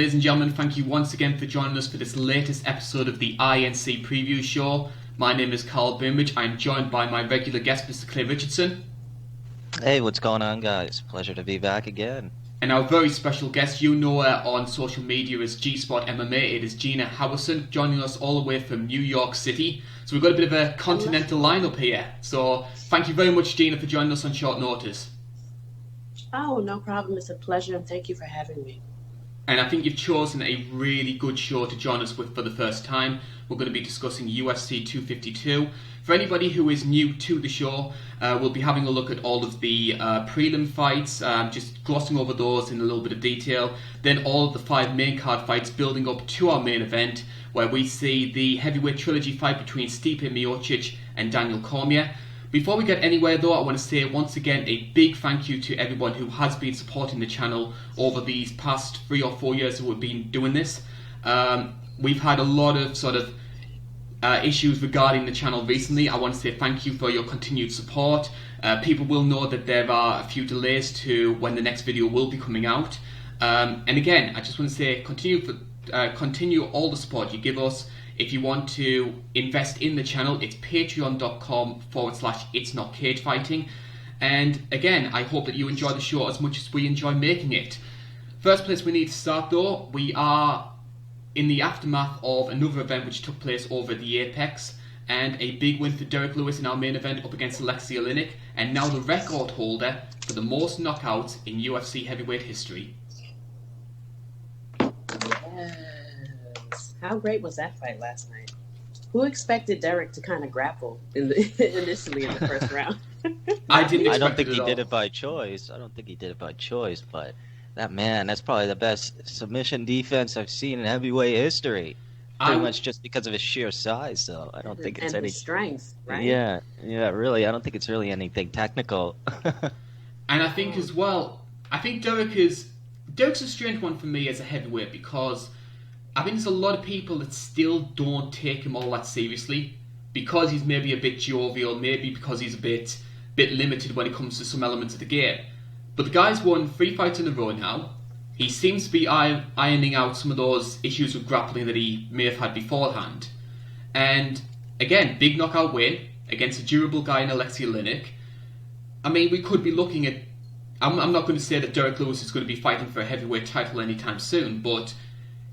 ladies and gentlemen, thank you once again for joining us for this latest episode of the INC Preview Show. My name is Karl. I'm joined by my regular guest, Mr. Clay Richardson. Hey, what's going on, guys? Pleasure to be back again. And our very special guest, you know her on social media as G-Spot MMA. It is Gina Howuson, joining us all the way from New York City. So we've got a bit of a continental lineup here. So thank you very much, Gina, for joining us on short notice. Oh, no problem. It's a pleasure, and thank you for having me. And I think you've chosen a really good show to join us with for the first time. We're going to be discussing UFC 252. For anybody who is new to the show, we'll be having a look at all of the prelim fights, just glossing over those in a little bit of detail. Then all of the 5 main card fights building up to our main event, where we see the heavyweight trilogy fight between Stipe Miocic and Daniel Cormier. Before we get anywhere though, I want to say once again a big thank you to everyone who has been supporting the channel over these past 3 or 4 years that we've been doing this. We've had a lot of issues regarding the channel recently. I want to say thank you for your continued support. People will know that there are a few delays to when the next video will be coming out. And again, I just want to say continue all the support you give us. If you want to invest in the channel, it's patreon.com/itsnotcagefighting. And again, I hope that you enjoy the show as much as we enjoy making it. First place we need to start though, we are in the aftermath of another event which took place over at the Apex, and a big win for Derrick Lewis in our main event up against Alexei Oleinik, and now the record holder for the most knockouts in UFC heavyweight history. How great was that fight last night? Who expected Derrick to kind of grapple initially in the first round? I don't think he did it by choice. But that's probably the best submission defense I've seen in heavyweight history. Pretty much just because of his sheer size, though. I don't think it's any his strength, right? Yeah, really. I don't think it's really anything technical. And I think as well, Derrick's a strange one for me as a heavyweight, because I think there's a lot of people that still don't take him all that seriously, because he's maybe a bit jovial, maybe because he's a bit limited when it comes to some elements of the game. But the guy's won 3 fights in a row now. He seems to be ironing out some of those issues with grappling that he may have had beforehand. And again, big knockout win against a durable guy in Alexei Oleinik. I mean, we could be looking at... I'm not going to say that Derrick Lewis is going to be fighting for a heavyweight title anytime soon, but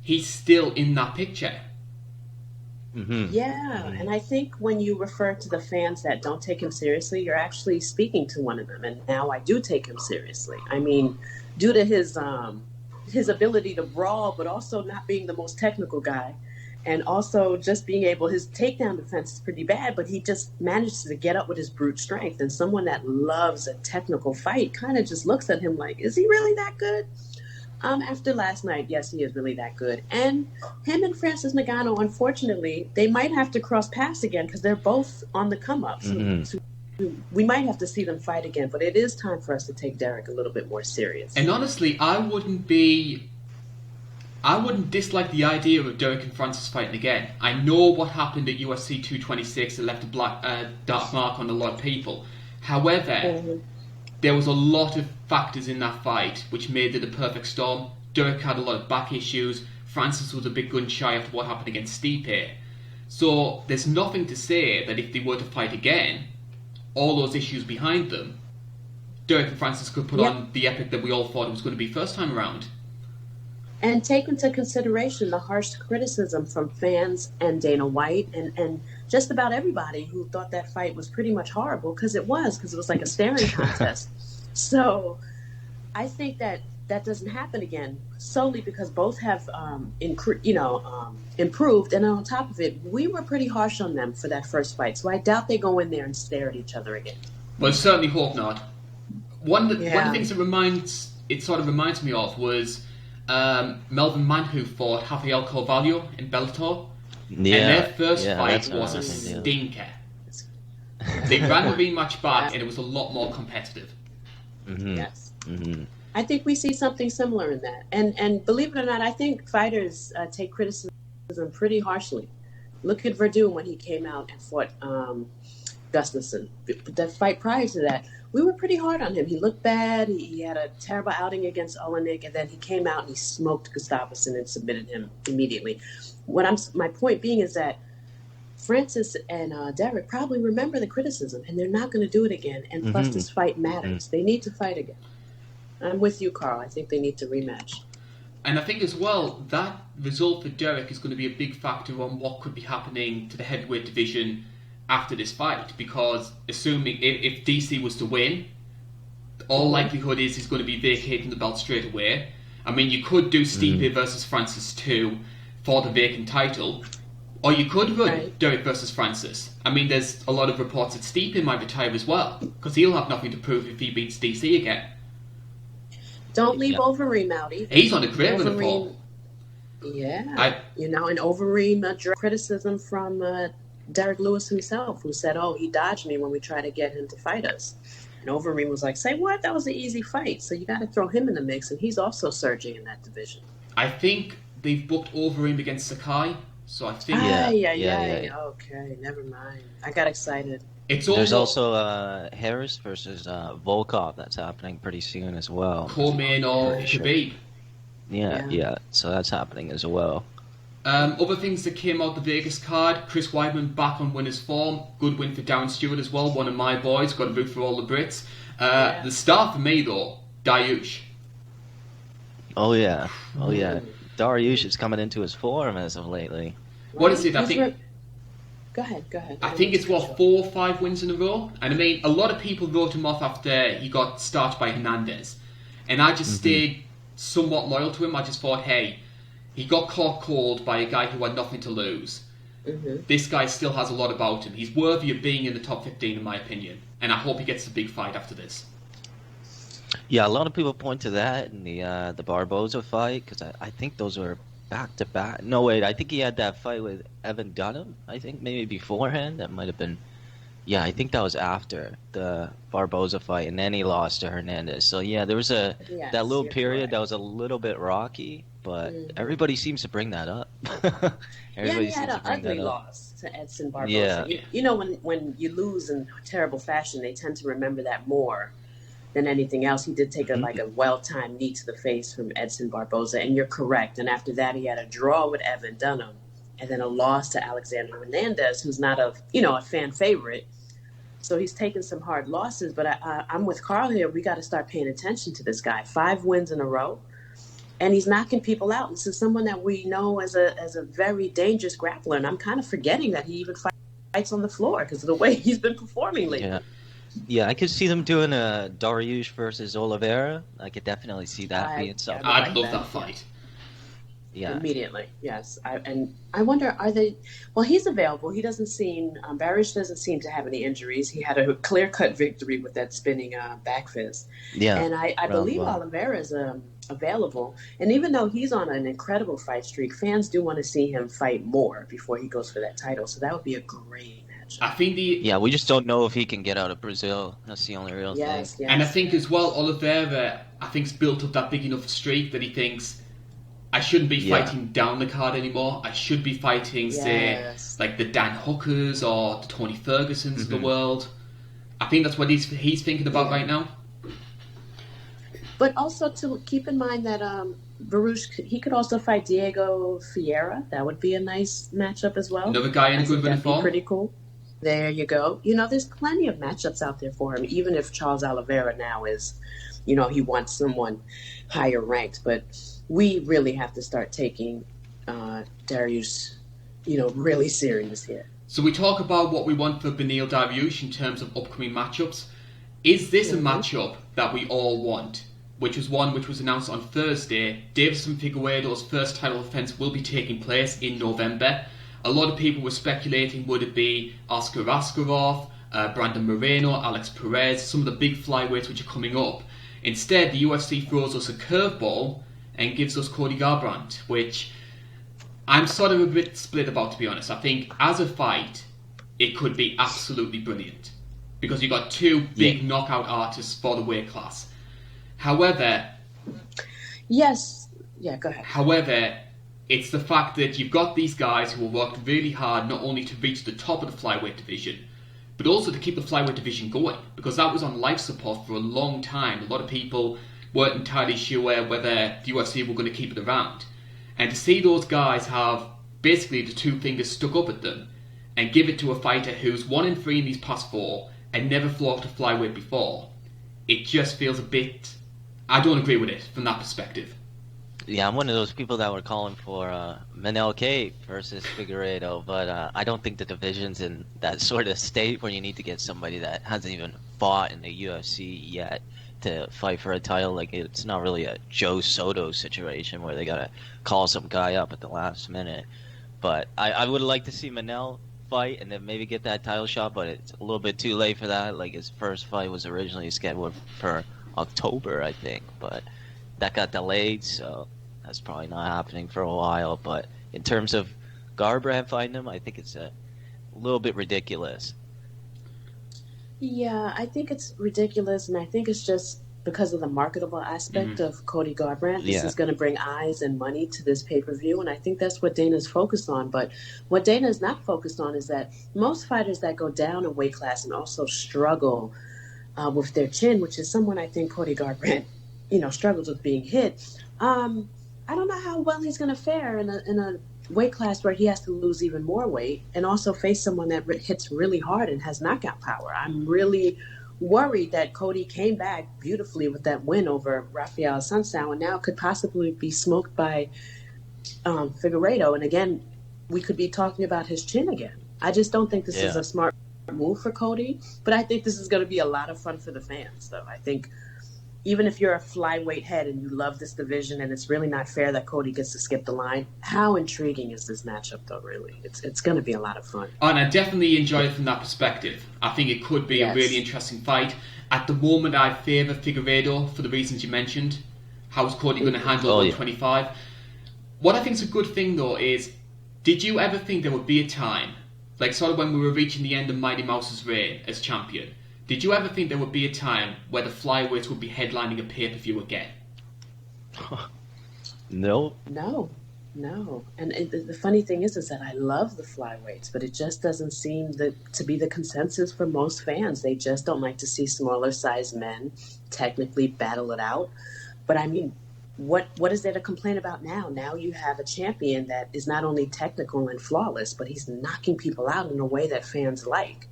he's still in that picture. Mm-hmm. Yeah, and I think when you refer to the fans that don't take him seriously, you're actually speaking to one of them. And now I do take him seriously. I mean, due to his ability to brawl, but also not being the most technical guy, and also just being able, his takedown defense is pretty bad, but he just manages to get up with his brute strength. And someone that loves a technical fight kind of just looks at him like, is he really that good? After last night, yes, he is really that good. And him and Francis Ngannou, unfortunately, they might have to cross paths again because they're both on the come up. So we might have to see them fight again, but it is time for us to take Derrick a little bit more serious. And honestly, I wouldn't dislike the idea of Derrick and Francis fighting again. I know what happened at UFC 226. It left a dark mark on a lot of people. However, there was a lot of factors in that fight which made it a perfect storm. Derrick had a lot of back issues. Francis was a bit gun shy after what happened against Stipe. So there's nothing to say that if they were to fight again, all those issues behind them, Derrick and Francis could put on the epic that we all thought it was going to be first time around. And take into consideration the harsh criticism from fans and Dana White and just about everybody who thought that fight was pretty much horrible, because it was like a staring contest. So I think that doesn't happen again, solely because both have improved. And on top of it, we were pretty harsh on them for that first fight. So I doubt they go in there and stare at each other again. Well, I certainly hope not. One of the things it sort of reminds me of was Melvin Manhoef fought Rafael Carvalho in Bellator. And their first fight was a stinker. They ran the rematch back, and it was a lot more competitive. Mm-hmm. Yes. Mm-hmm. I think we see something similar in that. And believe it or not, I think fighters take criticism pretty harshly. Look at Verdun when he came out and fought Gustafsson. But the fight prior to that, we were pretty hard on him. He looked bad. He had a terrible outing against Olenek, and then he came out and he smoked Gustafsson and submitted him immediately. My point being is that Francis and Derrick probably remember the criticism, and they're not going to do it again. And plus, this fight matters. They need to fight again. I'm with you, Karl. I think they need to rematch. And I think as well, that result for Derrick is going to be a big factor on what could be happening to the heavyweight division after this fight. Because assuming if DC was to win, all likelihood is he's going to be vacating the belt straight away. I mean, you could do Stipe versus Francis 2 for the vacant title. Or you could run Derrick versus Francis. I mean, there's a lot of reports that Stipe might retire as well, because he'll have nothing to prove if he beats DC again. Don't leave Overeem out either. He's on a great run of form. Yeah. And Overeem criticism from Derrick Lewis himself, who said, he dodged me when we tried to get him to fight us. And Overeem was like, say what? That was an easy fight. So you got to throw him in the mix, and he's also surging in that division. I think they've booked Overeem against Sakai. So I think yeah. Okay, never mind. I got excited. There's also Harris versus Volkov that's happening pretty soon as well. Cormier or Khabib. Yeah. So that's happening as well. Other things that came out the Vegas card: Chris Weidman back on winner's form. Good win for Darren Stewart as well. One of my boys. Got to root for all the Brits. The star for me though, Dariush. Oh yeah. Dariush is coming into his form as of lately. What is it? I think. Go ahead. I think it's 4 or 5 wins in a row. And I mean, a lot of people wrote him off after he got starched by Hernandez, and I just stayed somewhat loyal to him. I just thought, hey, he got caught cold by a guy who had nothing to lose. This guy still has a lot about him. He's worthy of being in the top 15, in my opinion. And I hope he gets a big fight after this. Yeah, a lot of people point to that in the Barboza fight, because I think those were back-to-back. No, wait, I think he had that fight with Evan Dunham, I think, maybe beforehand. That might have been... Yeah, I think that was after the Barboza fight, and then he lost to Hernandez. So, yeah, there was that little period that was a little bit rocky, but everybody seems to bring that up. He had an ugly loss to Edson Barboza. Yeah. You know, when you lose in terrible fashion, they tend to remember that more than anything else. He did take a well-timed knee to the face from Edson Barboza, and you're correct. And after that, he had a draw with Evan Dunham, and then a loss to Alexander Hernandez, who's not a fan favorite. So he's taken some hard losses, but I'm with Karl here. We got to start paying attention to this guy. 5 wins in a row, and he's knocking people out. This is someone that we know as a very dangerous grappler, and I'm kind of forgetting that he even fights on the floor because of the way he's been performing lately. Yeah, I could see them doing a Dariush versus Oliveira. I could definitely see that being something. I'd love that fight. Yeah. Immediately, yes. I wonder, are they... Well, he's available. He doesn't seem... Dariush doesn't seem to have any injuries. He had a clear-cut victory with that spinning back fist. Yeah. And I believe Oliveira is available. And even though he's on an incredible fight streak, fans do want to see him fight more before he goes for that title. So that would be a great match. I think we just don't know if he can get out of Brazil. That's the only real thing. Yes. And I think as well, Oliveira, I think's built up that big enough streak that he thinks, I shouldn't be fighting down the card anymore. I should be fighting, say, like the Dan Hookers or the Tony Fergusons of the world. I think that's what he's thinking about right now. But also to keep in mind that Baruch, he could also fight Diego Ferreira. That would be a nice matchup as well. Another guy in a good run of form. Pretty cool. There you go. There's plenty of matchups out there for him, even if Charles Oliveira now is, he wants someone higher ranked. But we really have to start taking Dariush, really serious here. So we talk about what we want for Beneil Dariush in terms of upcoming matchups. Is this a matchup that we all want? Which was announced on Thursday. Davison Figueiredo's first title defense will be taking place in November. A lot of people were speculating, would it be Oscar Askarov, Brandon Moreno, Alex Perez, some of the big flyweights which are coming up. Instead, the UFC throws us a curveball and gives us Cody Garbrandt, which I'm sort of a bit split about, to be honest. I think as a fight, it could be absolutely brilliant, because you've got 2 big knockout artists for the weight class. However... Yes. Yeah, go ahead. However, it's the fact that you've got these guys who have worked really hard not only to reach the top of the flyweight division, but also to keep the flyweight division going, because that was on life support for a long time. A lot of people weren't entirely sure whether the UFC were going to keep it around. And to see those guys have basically the two fingers stuck up at them and give it to a fighter who's 1-3 in these past 4 and never fought a flyweight before, it just feels a bit... I don't agree with it from that perspective. Yeah, I'm one of those people that were calling for Beneil Dariush versus Figueiredo, but I don't think the division's in that sort of state where you need to get somebody that hasn't even fought in the UFC yet to fight for a title. Like, it's not really a Joe Soto situation where they gotta call some guy up at the last minute. But I would like to see Beneil fight and then maybe get that title shot, but it's a little bit too late for that. Like, his first fight was originally scheduled for October, I think, but that got delayed, so that's probably not happening for a while. But in terms of Garbrandt fighting him, I think it's a little bit ridiculous. Yeah, I think it's ridiculous, and I think it's just because of the marketable aspect of Cody Garbrandt. This is going to bring eyes and money to this pay-per-view, and I think that's what Dana's focused on. But what Dana is not focused on is that most fighters that go down a weight class and also struggle with their chin, which is someone I think Cody Garbrandt, struggles with being hit. I don't know how well he's going to fare in a weight class where he has to lose even more weight and also face someone that hits really hard and has knockout power. I'm really worried that Cody came back beautifully with that win over Rafael Sunsao and now could possibly be smoked by Figueiredo. And again, we could be talking about his chin again. I just don't think this is a smart move for Cody, but I think this is going to be a lot of fun for the fans, though. I think even if you're a flyweight head and you love this division and it's really not fair that Cody gets to skip the line, how intriguing is this matchup, though, really? It's going to be a lot of fun. Oh, and I definitely enjoy it from that perspective. I think it could be a really interesting fight. At the moment, I favour Figueiredo for the reasons you mentioned. How's Cody going to handle 125? What I think is a good thing, though, is did you ever think there would be a time, like sort of when we were reaching the end of Mighty Mouse's reign as champion, did you ever think there would be a time where the flyweights would be headlining a pay-per-view again? No. And the funny thing is that I love the flyweights, but it just doesn't seem to be the consensus for most fans. They just don't like to see smaller-sized men technically battle it out. But I mean, what is there to complain about now? Now you have a champion that is not only technical and flawless, but he's knocking people out in a way that fans like.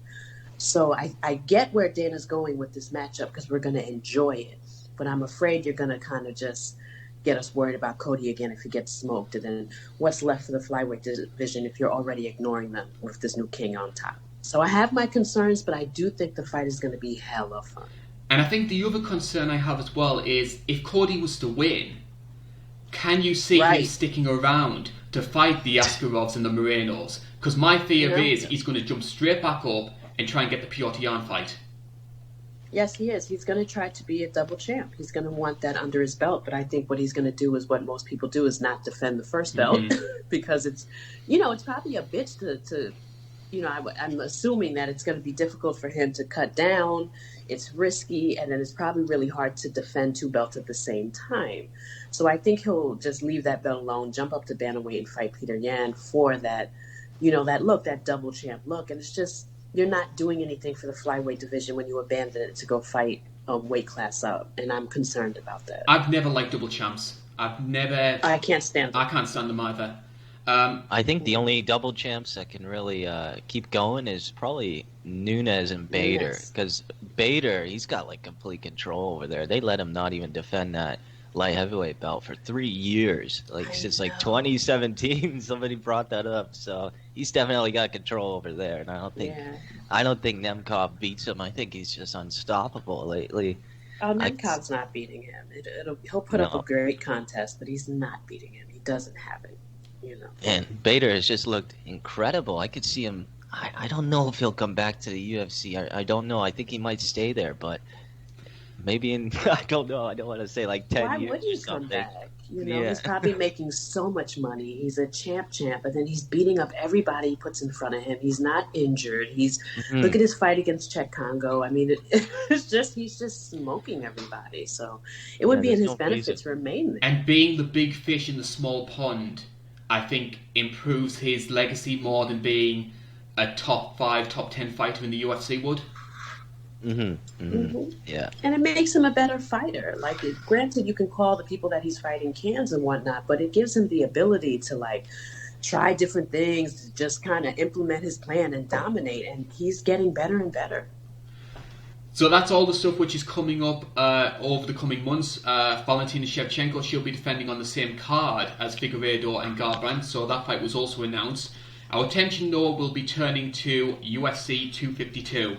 So I get where Dana's going with this matchup because we're going to enjoy it. But I'm afraid you're going to kind of just get us worried about Cody again if he gets smoked. And then what's left for the flyweight division if you're already ignoring them with this new king on top? So I have my concerns, but I do think the fight is going to be hella fun. And I think the other concern I have as well is if Cody was to win, can you see him sticking around to fight the Askarovs and the Morenos? Because my fear is he's going to jump straight back up and try and get the Piotr Jan fight. Yes, he is. He's going to try to be a double champ. He's going to want that under his belt. But I think what he's going to do is what most people do is not defend the first belt because it's probably a bitch to I'm assuming that it's going to be difficult for him to cut down. It's risky, and then it's probably really hard to defend two belts at the same time. So I think he'll just leave that belt alone, jump up to bantamweight and fight Peter Yan for that, that double champ look. And it's just, you're not doing anything for the flyweight division when you abandon it to go fight a weight class up, and I'm concerned about that. I've never liked double champs. I can't stand them. I can't stand them either. I think the only double champs that can really keep going is probably Nunes and Bader. Because Bader, he's got like complete control over there. They let him not even defend that light heavyweight belt for 3 years. Since 2017, somebody brought that up. So he's definitely got control over there. And I don't think Nemkov beats him. I think he's just unstoppable lately. Oh, Nemkov's not beating him. He'll put up a great contest, but he's not beating him. He doesn't have it. And Bader has just looked incredible. I could see him. I don't know if he'll come back to the UFC. I don't know. I think he might stay there, but maybe I don't know. I don't want to say 10 years. Why would he come back? He's probably making so much money. He's a champ, and then he's beating up everybody he puts in front of him. He's not injured. Look at his fight against Czech Congo. I mean, he's just smoking everybody. So it would be in his benefit to remain there. And being the big fish in the small pond, I think, improves his legacy more than being a top 5, top 10 fighter in the UFC would. Yeah. And it makes him a better fighter. Like, granted, you can call the people that he's fighting cans and whatnot, but it gives him the ability to, like, try different things, just kind of implement his plan and dominate. And he's getting better and better. So that's all the stuff which is coming up over the coming months. Valentina Shevchenko, she'll be defending on the same card as Figueiredo and Garbrandt, so that fight was also announced. Our attention, though, will be turning to UFC 252.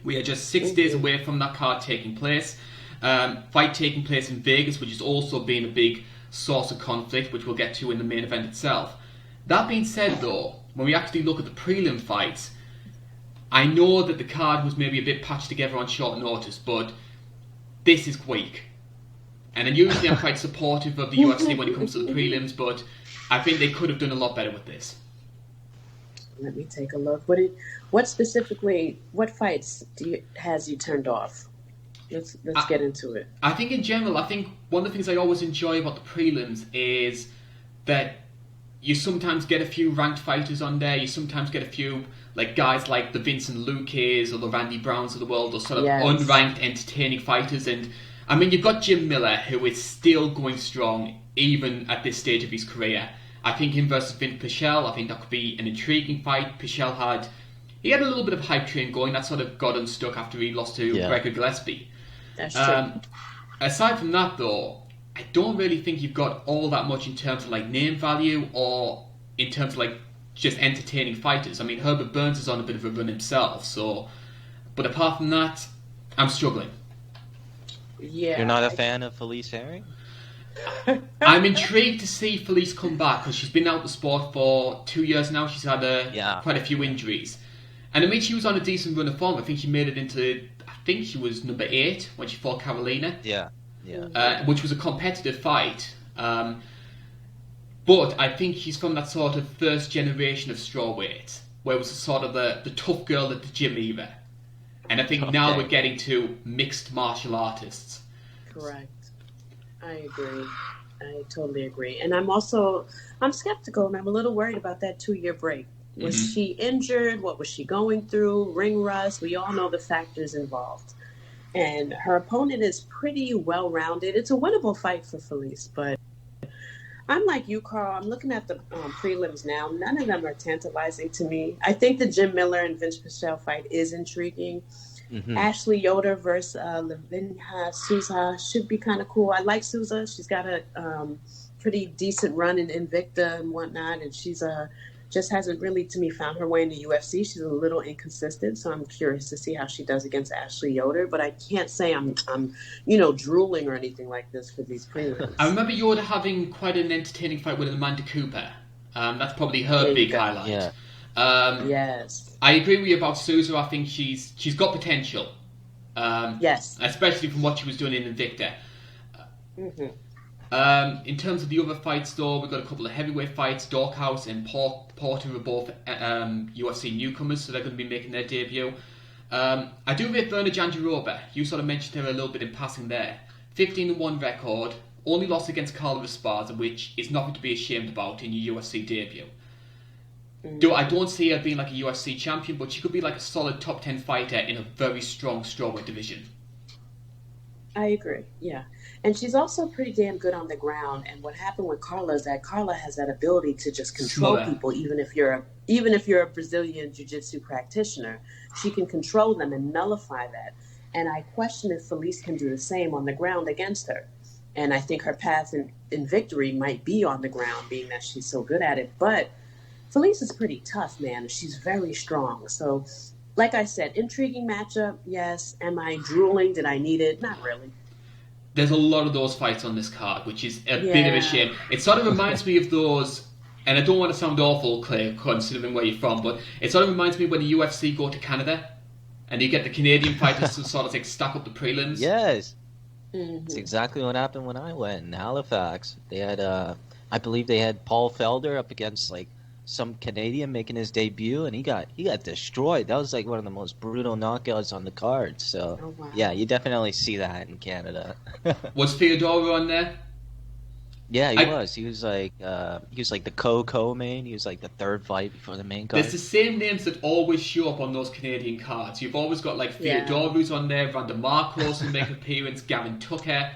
We are just 6 days away from that card taking place. Fight taking place in Vegas, which has also been a big source of conflict, which we'll get to in the main event itself. That being said, though, when we actually look at the prelim fights, I know that the card was maybe a bit patched together on short notice, but this is weak. And then usually I'm quite supportive of the UFC when it comes to the prelims, but I think they could have done a lot better with this. Let me take a look. What specifically, what fights has you turned off? Let's get into it. I think in general, one of the things I always enjoy about the prelims is that you sometimes get a few ranked fighters on there, you sometimes get a few like guys like the Vincent Luques or the Randy Browns of the world, or sort of unranked, entertaining fighters. And I mean, you've got Jim Miller, who is still going strong, even at this stage of his career. I think him versus Vince Pichel, I think that could be an intriguing fight. Pichel had a little bit of hype train going, that sort of got unstuck after he lost to Gregor Gillespie. That's true. Aside from that, though, I don't really think you've got all that much in terms of like name value or in terms of like just entertaining fighters. I mean, Herbert Burns is on a bit of a run himself, so. But apart from that, I'm struggling. Yeah. You're not a fan of Felice Herring? I'm intrigued to see Felice come back because she's been out the sport for 2 years now. She's had quite a few injuries. And I mean, she was on a decent run of form. I think she made it into, I think she was number 8 when she fought Carolina. Yeah. Which was a competitive fight. But I think she's from that sort of first generation of strawweight, where it was sort of the tough girl at the gym era. And I think now we're getting to mixed martial artists. Correct. I agree. I totally agree. And I'm skeptical, and I'm a little worried about that 2-year break. Was she injured? What was she going through? Ring rust? We all know the factors involved. And her opponent is pretty well-rounded. It's a winnable fight for Felice, but I'm like you, Carl. I'm looking at the prelims now. None of them are tantalizing to me. I think the Jim Miller and Vince Pichel fight is intriguing. Ashley Yoder versus Lavinia Souza should be kind of cool. I like Souza. She's got a pretty decent run in Invicta and whatnot, and she's just hasn't really, to me, found her way in the UFC. She's a little inconsistent, so I'm curious to see how she does against Ashley Yoder. But I can't say I'm drooling or anything like this for these prelims. I remember Yoder having quite an entertaining fight with Amanda Cooper. That's probably her big highlight. Yeah. Yes. I agree with you about Souza. I think she's got potential. Yes. Especially from what she was doing in Invicta. In terms of the other fights, though, we've got a couple of heavyweight fights. Dorkhouse and Porter are both UFC newcomers, so they're going to be making their debut. I do rate Verna Jandiroba. You sort of mentioned her a little bit in passing there. 15-1 record, only lost against Karl Esparza, which is nothing to be ashamed about in your UFC debut. I don't see her being like a UFC champion, but she could be like a solid top 10 fighter in a very strong strawweight division. I agree, yeah. And she's also pretty damn good on the ground. And what happened with Carla is that Carla has that ability to just control people, even if you're a Brazilian jiu-jitsu practitioner. She can control them and nullify that. And I question if Felice can do the same on the ground against her. And I think her path in victory might be on the ground, being that she's so good at it. But Felice is pretty tough, man. She's very strong. So, like I said, intriguing matchup, yes. Am I drooling? Did I need it? Not really. There's a lot of those fights on this card, which is a bit of a shame. It sort of reminds me of those, and I don't want to sound awful, Clay, considering where you're from, but it sort of reminds me when the UFC go to Canada, and you get the Canadian fighters to sort of like stack up the prelims. Yes. It's exactly what happened when I went in Halifax. They had, I believe they had Paul Felder up against like some Canadian making his debut, and he got destroyed. That was like one of the most brutal knockouts on the card. So yeah, you definitely see that in Canada. Was Theodora on there? Yeah, he was. He was like the co-main. He was like the third fight before the main card. There's the same names that always show up on those Canadian cards. You've always got like Theodore who's on there, Randa Marcos will make an appearance, Gavin Tucker.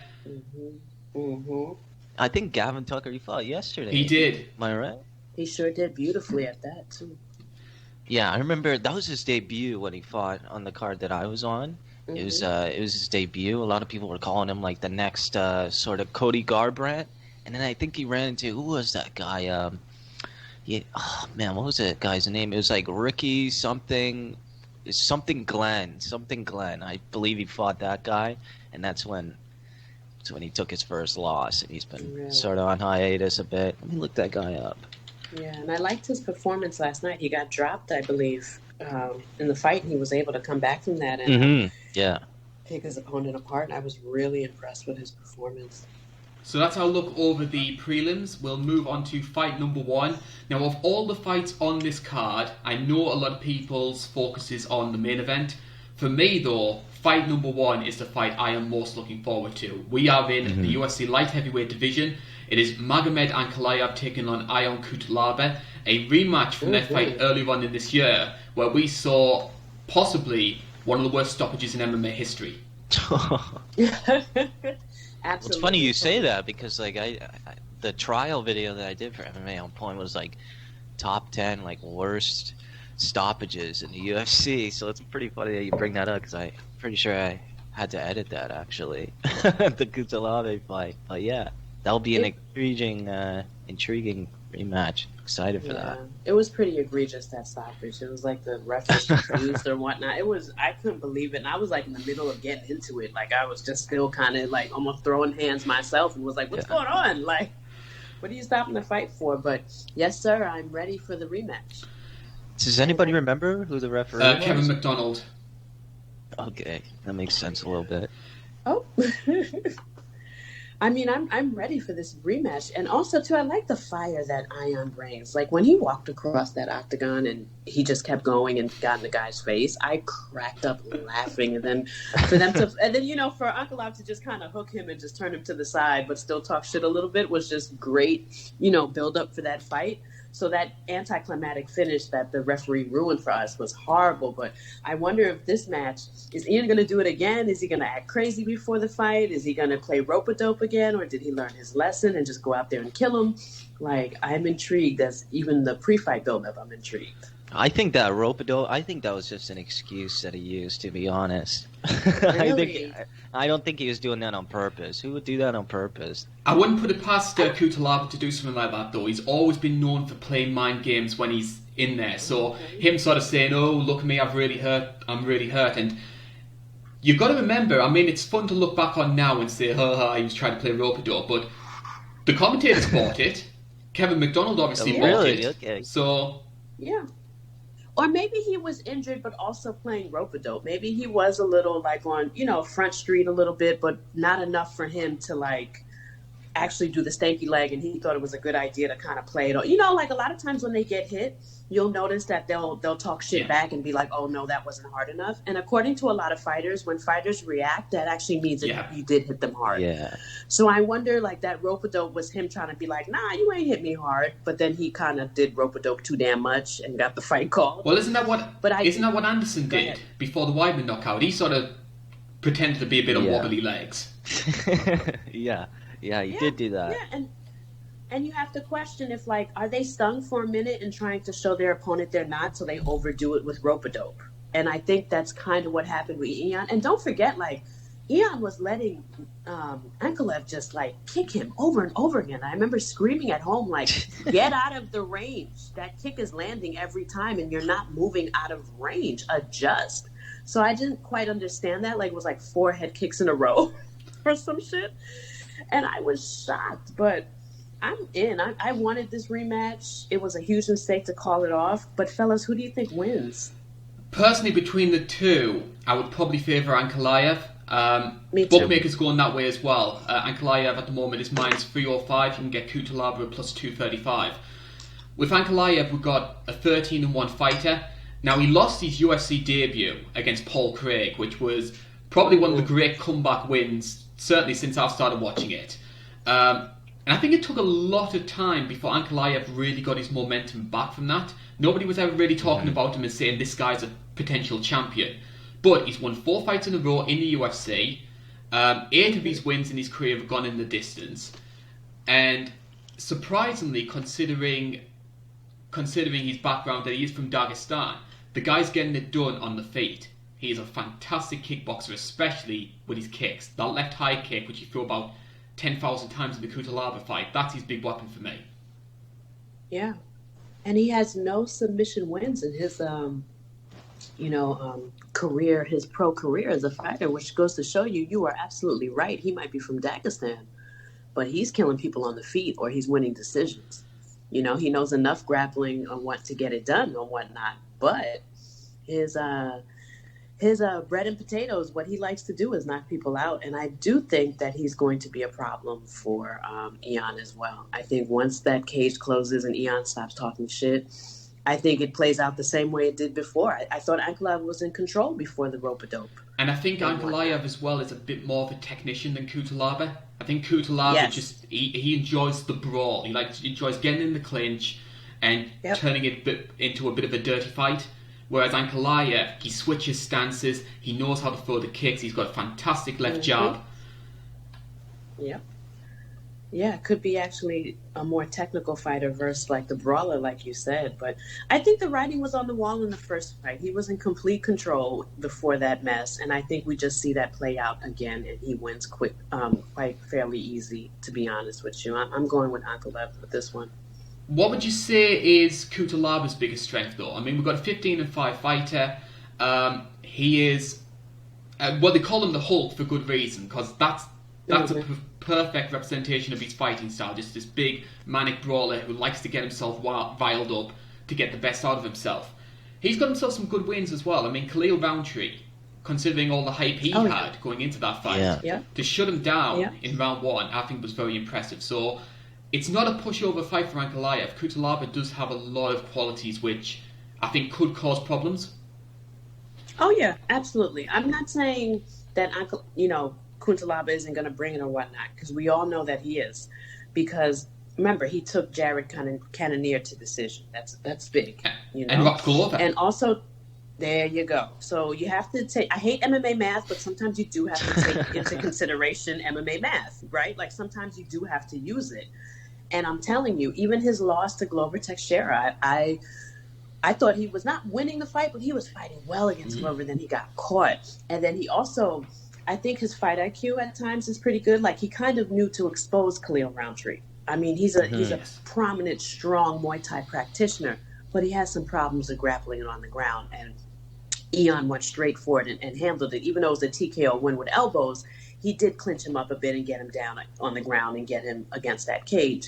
I think Gavin Tucker, he fought yesterday. He did. Am I right? He sure did beautifully at that too. Yeah, I remember that was his debut when he fought on the card that I was on. It was his debut. A lot of people were calling him like the next sort of Cody Garbrandt. And then I think he ran into, who was that guy? Oh man, what was that guy's name? It was like Ricky something Glenn. I believe he fought that guy, and that's when he took his first loss, and he's been sort of on hiatus a bit. Let me look that guy up. Yeah, and I liked his performance last night. He got dropped, I believe, in the fight, and he was able to come back from that and pick his opponent apart. And I was really impressed with his performance. So that's our look over the prelims. We'll move on to fight number 1. Now, of all the fights on this card, I know a lot of people's focus is on the main event. For me, though, fight number 1 is the fight I am most looking forward to. We are in the UFC light heavyweight division. It is Magomed Ankalaev taking on Ion Cutelaba, a rematch from their fight earlier on in this year, where we saw possibly one of the worst stoppages in MMA history. Absolutely. It's funny you say that because like I the trial video that I did for MMA on Point was like top 10 like worst stoppages in the UFC. So it's pretty funny that you bring that up because I'm pretty sure I had to edit that actually, the Cutelaba fight. But yeah, that'll be an intriguing rematch. Excited for that. It was pretty egregious, that stoppage. It was like the ref was confused or whatnot. I couldn't believe it, and I was like in the middle of getting into it. Like I was just still kind of like almost throwing hands myself and was like, what's going on? Like, what are you stopping the fight for? But yes, sir, I'm ready for the rematch. Does anybody remember who the referee was? Kevin McDonald. Okay, that makes sense a little bit. Oh. I mean, I'm ready for this rematch. And also, too, I like the fire that Ion brings. Like, when he walked across that octagon and he just kept going and got in the guy's face, I cracked up laughing. And then for them to, and then, for Ankalaev to just kind of hook him and just turn him to the side but still talk shit a little bit was just great, build up for that fight. So that anticlimactic finish that the referee ruined for us was horrible. But I wonder if this match, is Ian going to do it again? Is he going to act crazy before the fight? Is he going to play rope-a-dope again? Or did he learn his lesson and just go out there and kill him? Like, I'm intrigued. As even the pre-fight build-up, I'm intrigued. I think that rope-a-dope, I think that was just an excuse that he used, to be honest. Really? I don't think he was doing that on purpose. Who would do that on purpose? I wouldn't put it past Cutelaba to do something like that, though. He's always been known for playing mind games when he's in there. So him sort of saying, oh, look at me, I'm really hurt. And you've got to remember, I mean, it's fun to look back on now and say, he was trying to play rope-a-dope, but the commentators bought it. Kevin McDonald obviously bought it. Okay. So... yeah. Or maybe he was injured but also playing rope-a-dope. Maybe he was a little like on, Front Street a little bit, but not enough for him to like actually do the stanky leg, and he thought it was a good idea to kind of play it. Or, like a lot of times when they get hit, you'll notice that they'll talk shit back and be like, oh no, that wasn't hard enough. And according to a lot of fighters, when fighters react, that actually means that you did hit them hard. Yeah. So I wonder, like, that rope-a-dope was him trying to be like, nah, you ain't hit me hard. But then he kind of did rope-a-dope too damn much and got the fight called. Well, isn't that what Anderson did ahead. before the Weidman knockout? He sort of pretended to be a bit of wobbly legs. Yeah, he did do that. Yeah, and you have to question if, like, are they stung for a minute and trying to show their opponent they're not, so they overdo it with rope-a-dope? And I think that's kind of what happened with Ion. And don't forget, like, Ion was letting Ankalaev just, like, kick him over and over again. I remember screaming at home, like, get out of the range. That kick is landing every time, and you're not moving out of range. Adjust. So I didn't quite understand that. Like, it was like 4 head kicks in a row or some shit. And I was shocked, but I'm in. I wanted this rematch. It was a huge mistake to call it off. But, fellas, who do you think wins? Personally, between the two, I would probably favour Ankalaev. Me too. Bookmakers going that way as well. Ankalaev at the moment is minus 305. You can get Cutelaba at plus 235. With Ankalaev, we've got a 13-1 fighter. Now, he lost his UFC debut against Paul Craig, which was probably one of the great comeback wins, certainly since I've started watching it. And And I think it took a lot of time before Ankalaev really got his momentum back from that. Nobody was ever really talking about him and saying this guy's a potential champion. But he's won 4 fights in a row in the UFC. 8 of his wins in his career have gone in the distance. And surprisingly, considering his background that he is from Dagestan, the guy's getting it done on the feet. He is a fantastic kickboxer, especially with his kicks. That left high kick, which he threw about 10,000 times in the Cutelaba fight, that's his big weapon for me. Yeah. And he has no submission wins in his, career, his pro career as a fighter, which goes to show you are absolutely right. He might be from Dagestan, but he's killing people on the feet or he's winning decisions. He knows enough grappling on what to get it done or whatnot. But his bread and potatoes, what he likes to do is knock people out. And I do think that he's going to be a problem for Ian as well. I think once that cage closes and Ian stops talking shit, I think it plays out the same way it did before. I thought Ankalaev was in control before the rope-a-dope. And I think Ankalaev as well is a bit more of a technician than Cutelaba. I think Cutelaba he enjoys the brawl. He enjoys getting in the clinch and turning it into a bit of a dirty fight. Whereas Ankalaev, he switches stances, he knows how to throw the kicks, he's got a fantastic left jab. Yep. Yeah, it could be actually a more technical fighter versus like the brawler, like you said. But I think the writing was on the wall in the first fight. He was in complete control before that mess, and I think we just see that play out again, and he wins quite fairly easy, to be honest with you. I'm going with Ankalaev with this one. What would you say is Cutelaba's biggest strength, though? I mean, we've got a 15-5 fighter. He is, they call him the Hulk for good reason, because that's a perfect representation of his fighting style. Just this big, manic brawler who likes to get himself riled up to get the best out of himself. He's got himself some good wins as well. I mean, Khalil Roundtree, considering all the hype he had going into that fight, to shut him down in round 1, I think was very impressive. So it's not a pushover fight for Ankalaev. Cutelaba does have a lot of qualities which I think could cause problems. Oh yeah, absolutely. I'm not saying that Cutelaba isn't going to bring it or whatnot, because we all know that he is. Because remember, he took Jared Cannonier to decision. That's big, And rocked Golovkin. And also, there you go. So you have to take. I hate MMA math, but sometimes you do have to take into consideration MMA math, right? Like sometimes you do have to use it. And I'm telling you, even his loss to Glover Teixeira, I thought he was not winning the fight, but he was fighting well against Glover. Then he got caught, and then he also, I think his fight IQ at times is pretty good. Like he kind of knew to expose Khalil Roundtree. I mean, he's a prominent, strong Muay Thai practitioner, but he has some problems with grappling on the ground. And Ian went straight for it and handled it, even though it was a TKO win with elbows. He did clinch him up a bit and get him down on the ground and get him against that cage.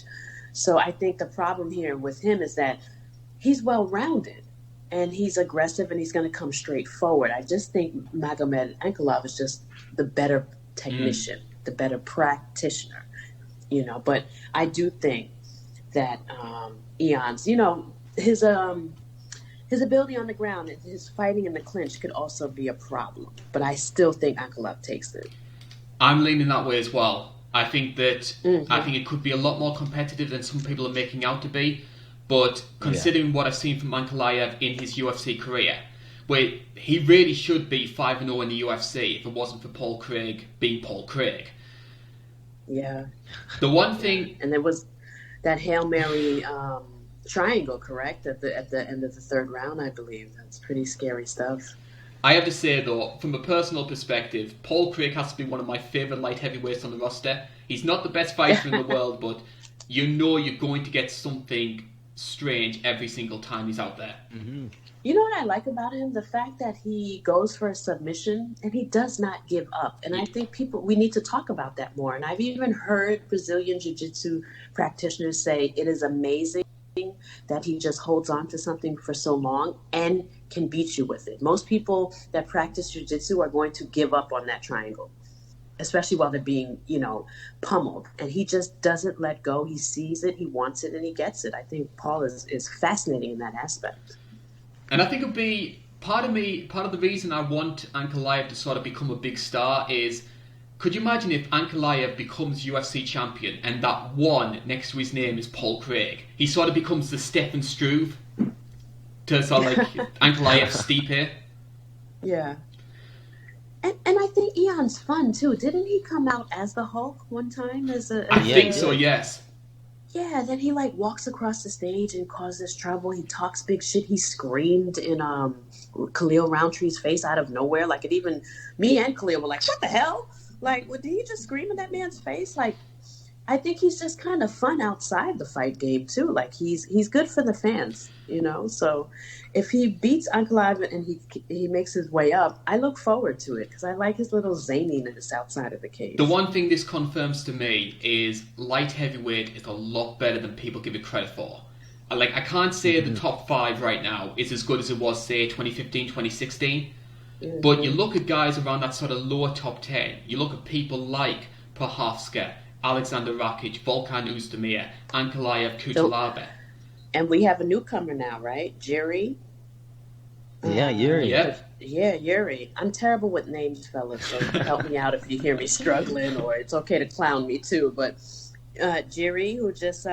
So I think the problem here with him is that he's well-rounded and he's aggressive and he's going to come straight forward. I just think Magomed Ankalaev is just the better technician, the better practitioner, But I do think that Ian's, his ability on the ground and his fighting in the clinch could also be a problem. But I still think Ankalaev takes it. I'm leaning that way as well. I think that I think it could be a lot more competitive than some people are making out to be. But considering what I've seen from Ankalaev in his UFC career, where he really should be 5-0 in the UFC if it wasn't for Paul Craig being Paul Craig. Yeah. The one thing, and there was that Hail Mary triangle, correct, at the end of the third round, I believe. That's pretty scary stuff. I have to say, though, from a personal perspective, Paul Craig has to be one of my favourite light heavyweights on the roster. He's not the best fighter in the world, but you're going to get something strange every single time he's out there. Mm-hmm. You know what I like about him? The fact that he goes for a submission and he does not give up. And I think we need to talk about that more. And I've even heard Brazilian Jiu-Jitsu practitioners say it is amazing that he just holds on to something for so long and can beat you with it. Most people that practice jiu-jitsu are going to give up on that triangle, especially while they're being, pummeled. And he just doesn't let go. He sees it, he wants it, and he gets it. I think Paul is fascinating in that aspect. And I think it'll be part of the reason I want Ankalaev to sort of become a big star is Could you imagine if Ankalaev becomes UFC champion and that one next to his name is Paul Craig? He sort of becomes the Stefan Struve to sort of like Ankalaev Stipe. Yeah. And I think Ian's fun too. Didn't he come out as the Hulk one time? I think so, yes. Yeah, then he like walks across the stage and causes trouble. He talks big shit. He screamed in Khalil Roundtree's face out of nowhere. Like it even me and Khalil were like, what the hell? Like, did he just scream in that man's face? Like, I think he's just kind of fun outside the fight game too. Like he's good for the fans, you know. So if he beats Ankalaev and he makes his way up, I look forward to it because I like his little zaniness outside of the cage. The one thing this confirms to me is light heavyweight is a lot better than people give it credit for. Like, I can't say the top 5 right now is as good as it was, say, 2015, 2016. But you look at guys around that sort of lower top 10. You look at people like Prochazka, Alexander Rakic, Volkan Oezdemir, Ankalaev, Cutelaba. And we have a newcomer now, right? Jiri. Yeah, Yuri. Yeah, Yuri. I'm terrible with names, fellas, so help me out if you hear me struggling, or it's okay to clown me too. But Jiri, who just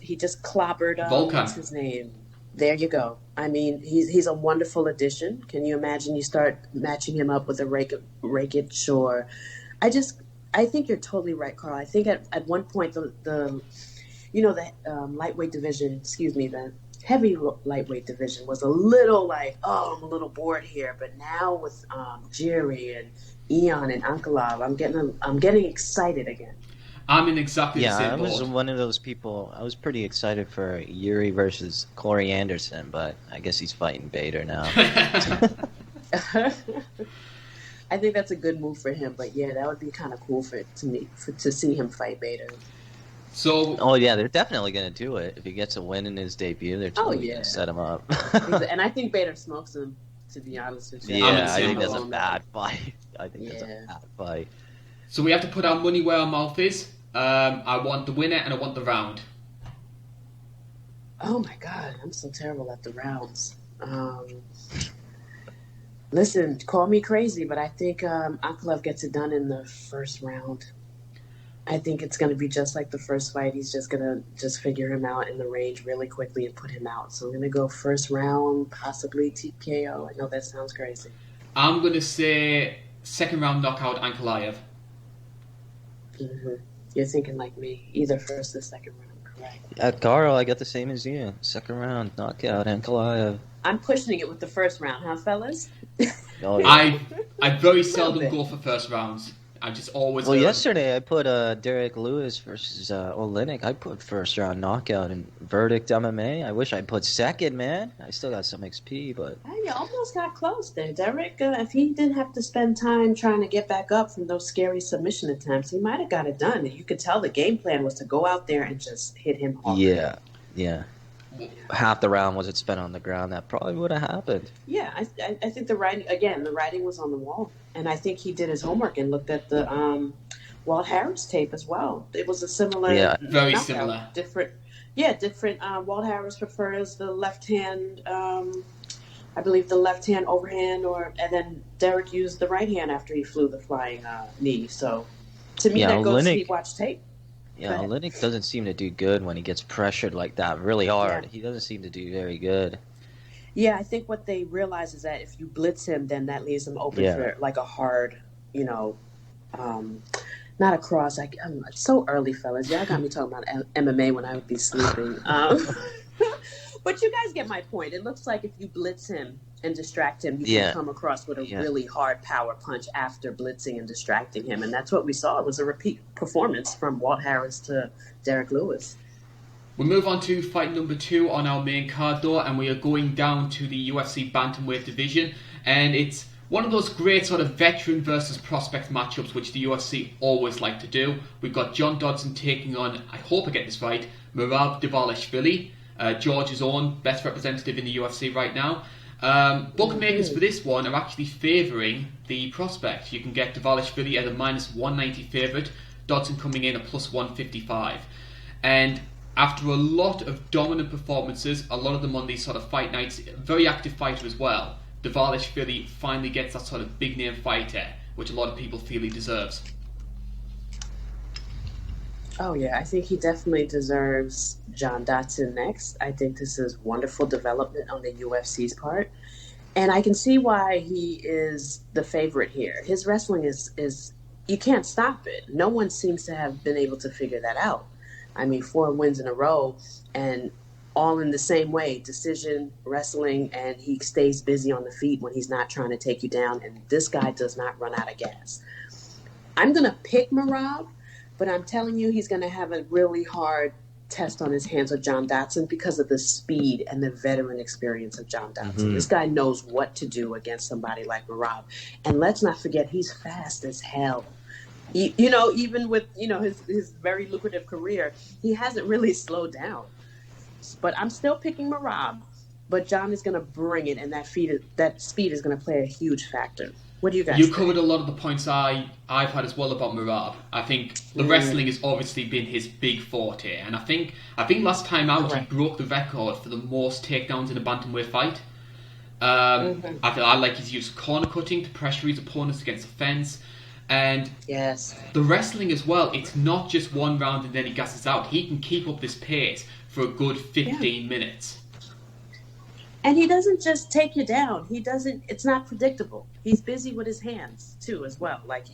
he just clobbered Volkan. What's his name? There you go. I mean, he's a wonderful addition. Can you imagine you start matching him up with a Rakic or I think you're totally right, Karl. I think at one point the lightweight division, the heavy lightweight division was a little like, oh, I'm a little bored here. But now with Jiri and Ian and Ankalaev, I'm getting excited again. I'm in exactly the same boat. I was one of those people. I was pretty excited for Yuri versus Corey Anderson, but I guess he's fighting Bader now. I think that's a good move for him, but yeah, that would be kind of cool to see him fight Bader. So, they're definitely going to do it. If he gets a win in his debut, they're totally going to set him up. And I think Bader smokes him, to be honest with you. Yeah, I think that's a bad fight. That's a bad fight. So we have to put our money where our mouth is. I want the winner and I want the round. Oh my God, I'm so terrible at the rounds. Listen, call me crazy, but I think Ankalaev gets it done in the first round. I think it's going to be just like the first fight. He's just going to figure him out in the range really quickly and put him out. So I'm going to go first round, possibly TKO. I know that sounds crazy. I'm going to say second round knockout Ankalaev. Mm-hmm. You're thinking like me, either first or second round, correct? At Karl, I got the same as you. Second round knockout Ankalaev. I'm pushing it with the first round, huh, fellas? Oh, yeah. I very seldom go for first rounds. I just always. Well, yesterday I put Derrick Lewis versus Oleinik. I put first round knockout and verdict MMA. I wish I put second, man. I still got some XP, but you almost got close there, Derrick. If he didn't have to spend time trying to get back up from those scary submission attempts, he might have got it done. You could tell the game plan was to go out there and just hit him hard. Yeah. Half the round wasn't spent on the ground. That probably would have happened. Yeah, I think the writing was on the wall. And I think he did his homework and looked at the Walt Harris tape as well. It was a similar... Yeah, very similar. Different. Walt Harris prefers the left hand, I believe the left hand overhand, and then Derrick used the right hand after he flew the flying knee. So to me, that goes to watch tape. Yeah, Oleinik doesn't seem to do good when he gets pressured like that really hard. Yeah. He doesn't seem to do very good. Yeah, I think what they realize is that if you blitz him, then that leaves him open for like a hard, not a cross. It's so early, fellas. Y'all got me talking about MMA when I would be sleeping. But you guys get my point. It looks like if you blitz him and distract him, you can come across with a really hard power punch after blitzing and distracting him. And that's what we saw. It was a repeat performance from Walt Harris to Derrick Lewis. We move on to fight number 2 on our main card, though, and we are going down to the UFC bantamweight division. And it's one of those great sort of veteran versus prospect matchups which the UFC always like to do. We've got John Dodson taking on, I hope I get this right, Merab Dvalishvili, Georgia's own best representative in the UFC right now. Bookmakers for this one are actually favouring the prospect. You can get Dvalishvili at a -190 favourite, Dodson coming in at +155. And after a lot of dominant performances, a lot of them on these sort of fight nights, very active fighter as well, Dvalishvili finally gets that sort of big name fighter which a lot of people feel he deserves. Oh, yeah, I think he definitely deserves John Dodson next. I think this is wonderful development on the UFC's part. And I can see why he is the favorite here. His wrestling is you can't stop it. No one seems to have been able to figure that out. I mean, 4 wins in a row and all in the same way, decision, wrestling, and he stays busy on the feet when he's not trying to take you down. And this guy does not run out of gas. I'm going to pick Merab, but I'm telling you he's going to have a really hard test on his hands with John Dodson because of the speed and the veteran experience of John Dodson. Mm-hmm. This guy knows what to do against somebody like Merab. And let's not forget, he's fast as hell. You know, even with, you know, his very lucrative career, he hasn't really slowed down. But I'm still picking Merab, but John is going to bring it, and that speed is going to play a huge factor. What do you guys think? Covered a lot of the points I've had as well about Merab. I think the wrestling has obviously been his big forte, and I think last time out he broke the record for the most takedowns in a bantamweight fight. I like his use of corner cutting to pressure his opponents against the fence. And the wrestling as well, it's not just one round and then he gasses out. He can keep up this pace for a good 15 minutes. And he doesn't just take you down. It's not predictable. He's busy with his hands, too, as well. Like,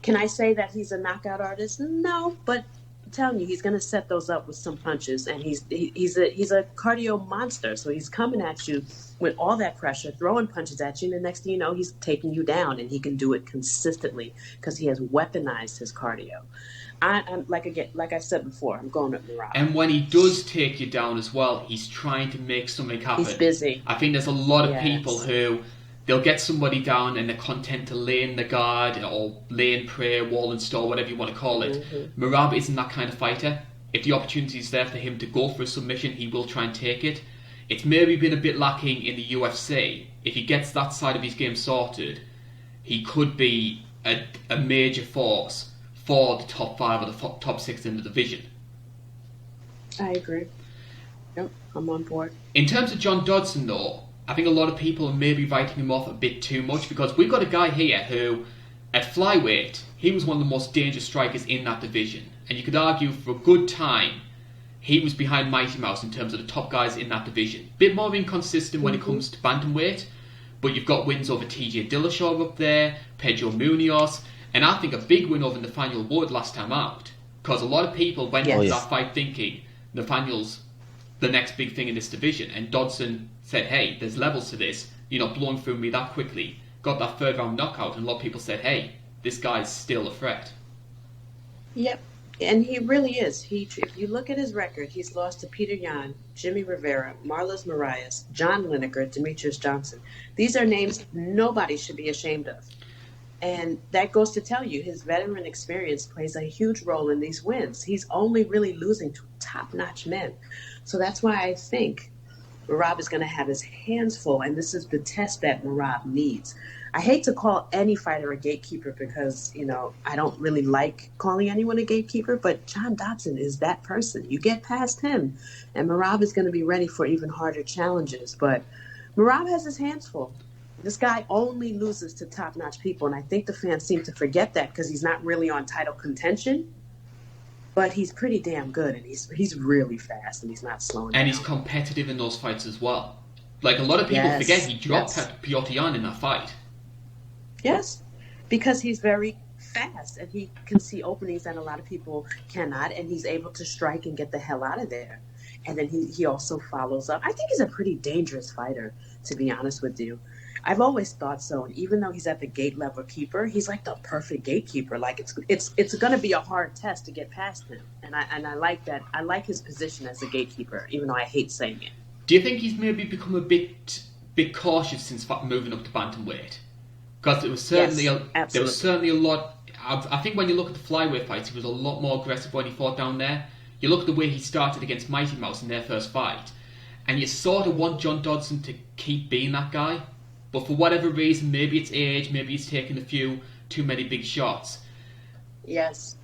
can I say that he's a knockout artist? No, but I'm telling you, he's going to set those up with some punches. And he's a cardio monster. So he's coming at you with all that pressure, throwing punches at you. And the next thing you know, he's taking you down. And he can do it consistently because he has weaponized his cardio. I'm like I said before, I'm going with Merab. And when he does take you down as well, he's trying to make something happen. He's busy. I think there's a lot of people who they'll get somebody down and they're content to lay in the guard or lay in prayer, wall and store, whatever you want to call it. Mm-hmm. Merab isn't that kind of fighter. If the opportunity is there for him to go for a submission, he will try and take it. It's maybe been a bit lacking in the UFC. If he gets that side of his game sorted, he could be a major force for the top 5 or the top 6 in the division. I agree. Yep, I'm on board. In terms of John Dodson, though, I think a lot of people are maybe writing him off a bit too much because we've got a guy here who, at flyweight, he was one of the most dangerous strikers in that division. And you could argue for a good time, he was behind Mighty Mouse in terms of the top guys in that division. Bit more inconsistent when it comes to bantamweight, but you've got wins over TJ Dillashaw up there, Pedro Munoz. And I think a big win over Nathaniel Wood last time out. Because a lot of people went into that fight thinking Nathaniel's the next big thing in this division. And Dodson said, hey, there's levels to this. You're not blowing through me that quickly. Got that 3rd round knockout. And a lot of people said, hey, this guy's still a threat. Yep. And he really is. If you look at his record, he's lost to Peter Yan, Jimmy Rivera, Marlos Moraes, John Lineker, Demetrius Johnson. These are names nobody should be ashamed of. And that goes to tell you his veteran experience plays a huge role in these wins. He's only really losing to top-notch men. So that's why I think Merab is going to have his hands full, and this is the test that Merab needs. I hate to call any fighter a gatekeeper because, you know, I don't really like calling anyone a gatekeeper, but John Dodson is that person. You get past him, and Merab is going to be ready for even harder challenges. But Merab has his hands full. This guy only loses to top-notch people, and I think the fans seem to forget that because he's not really on title contention, but he's pretty damn good, and he's really fast, and he's not slowing down. And he's competitive in those fights as well. Like, a lot of people forget he dropped Piotr Jan in that fight. Yes, because he's very fast, and he can see openings that a lot of people cannot, and he's able to strike and get the hell out of there. And then he also follows up. I think he's a pretty dangerous fighter, to be honest with you. I've always thought so, and even though he's at the gate level keeper, he's like the perfect gatekeeper. Like it's going to be a hard test to get past him, and I like that. I like his position as a gatekeeper, even though I hate saying it. Do you think he's maybe become a bit cautious since moving up to bantamweight? Because there was certainly a lot. I think when you look at the flyweight fights, he was a lot more aggressive when he fought down there. You look at the way he started against Mighty Mouse in their first fight, and you sort of want John Dodson to keep being that guy. But for whatever reason, maybe it's age, maybe he's taken a few too many big shots. Yes.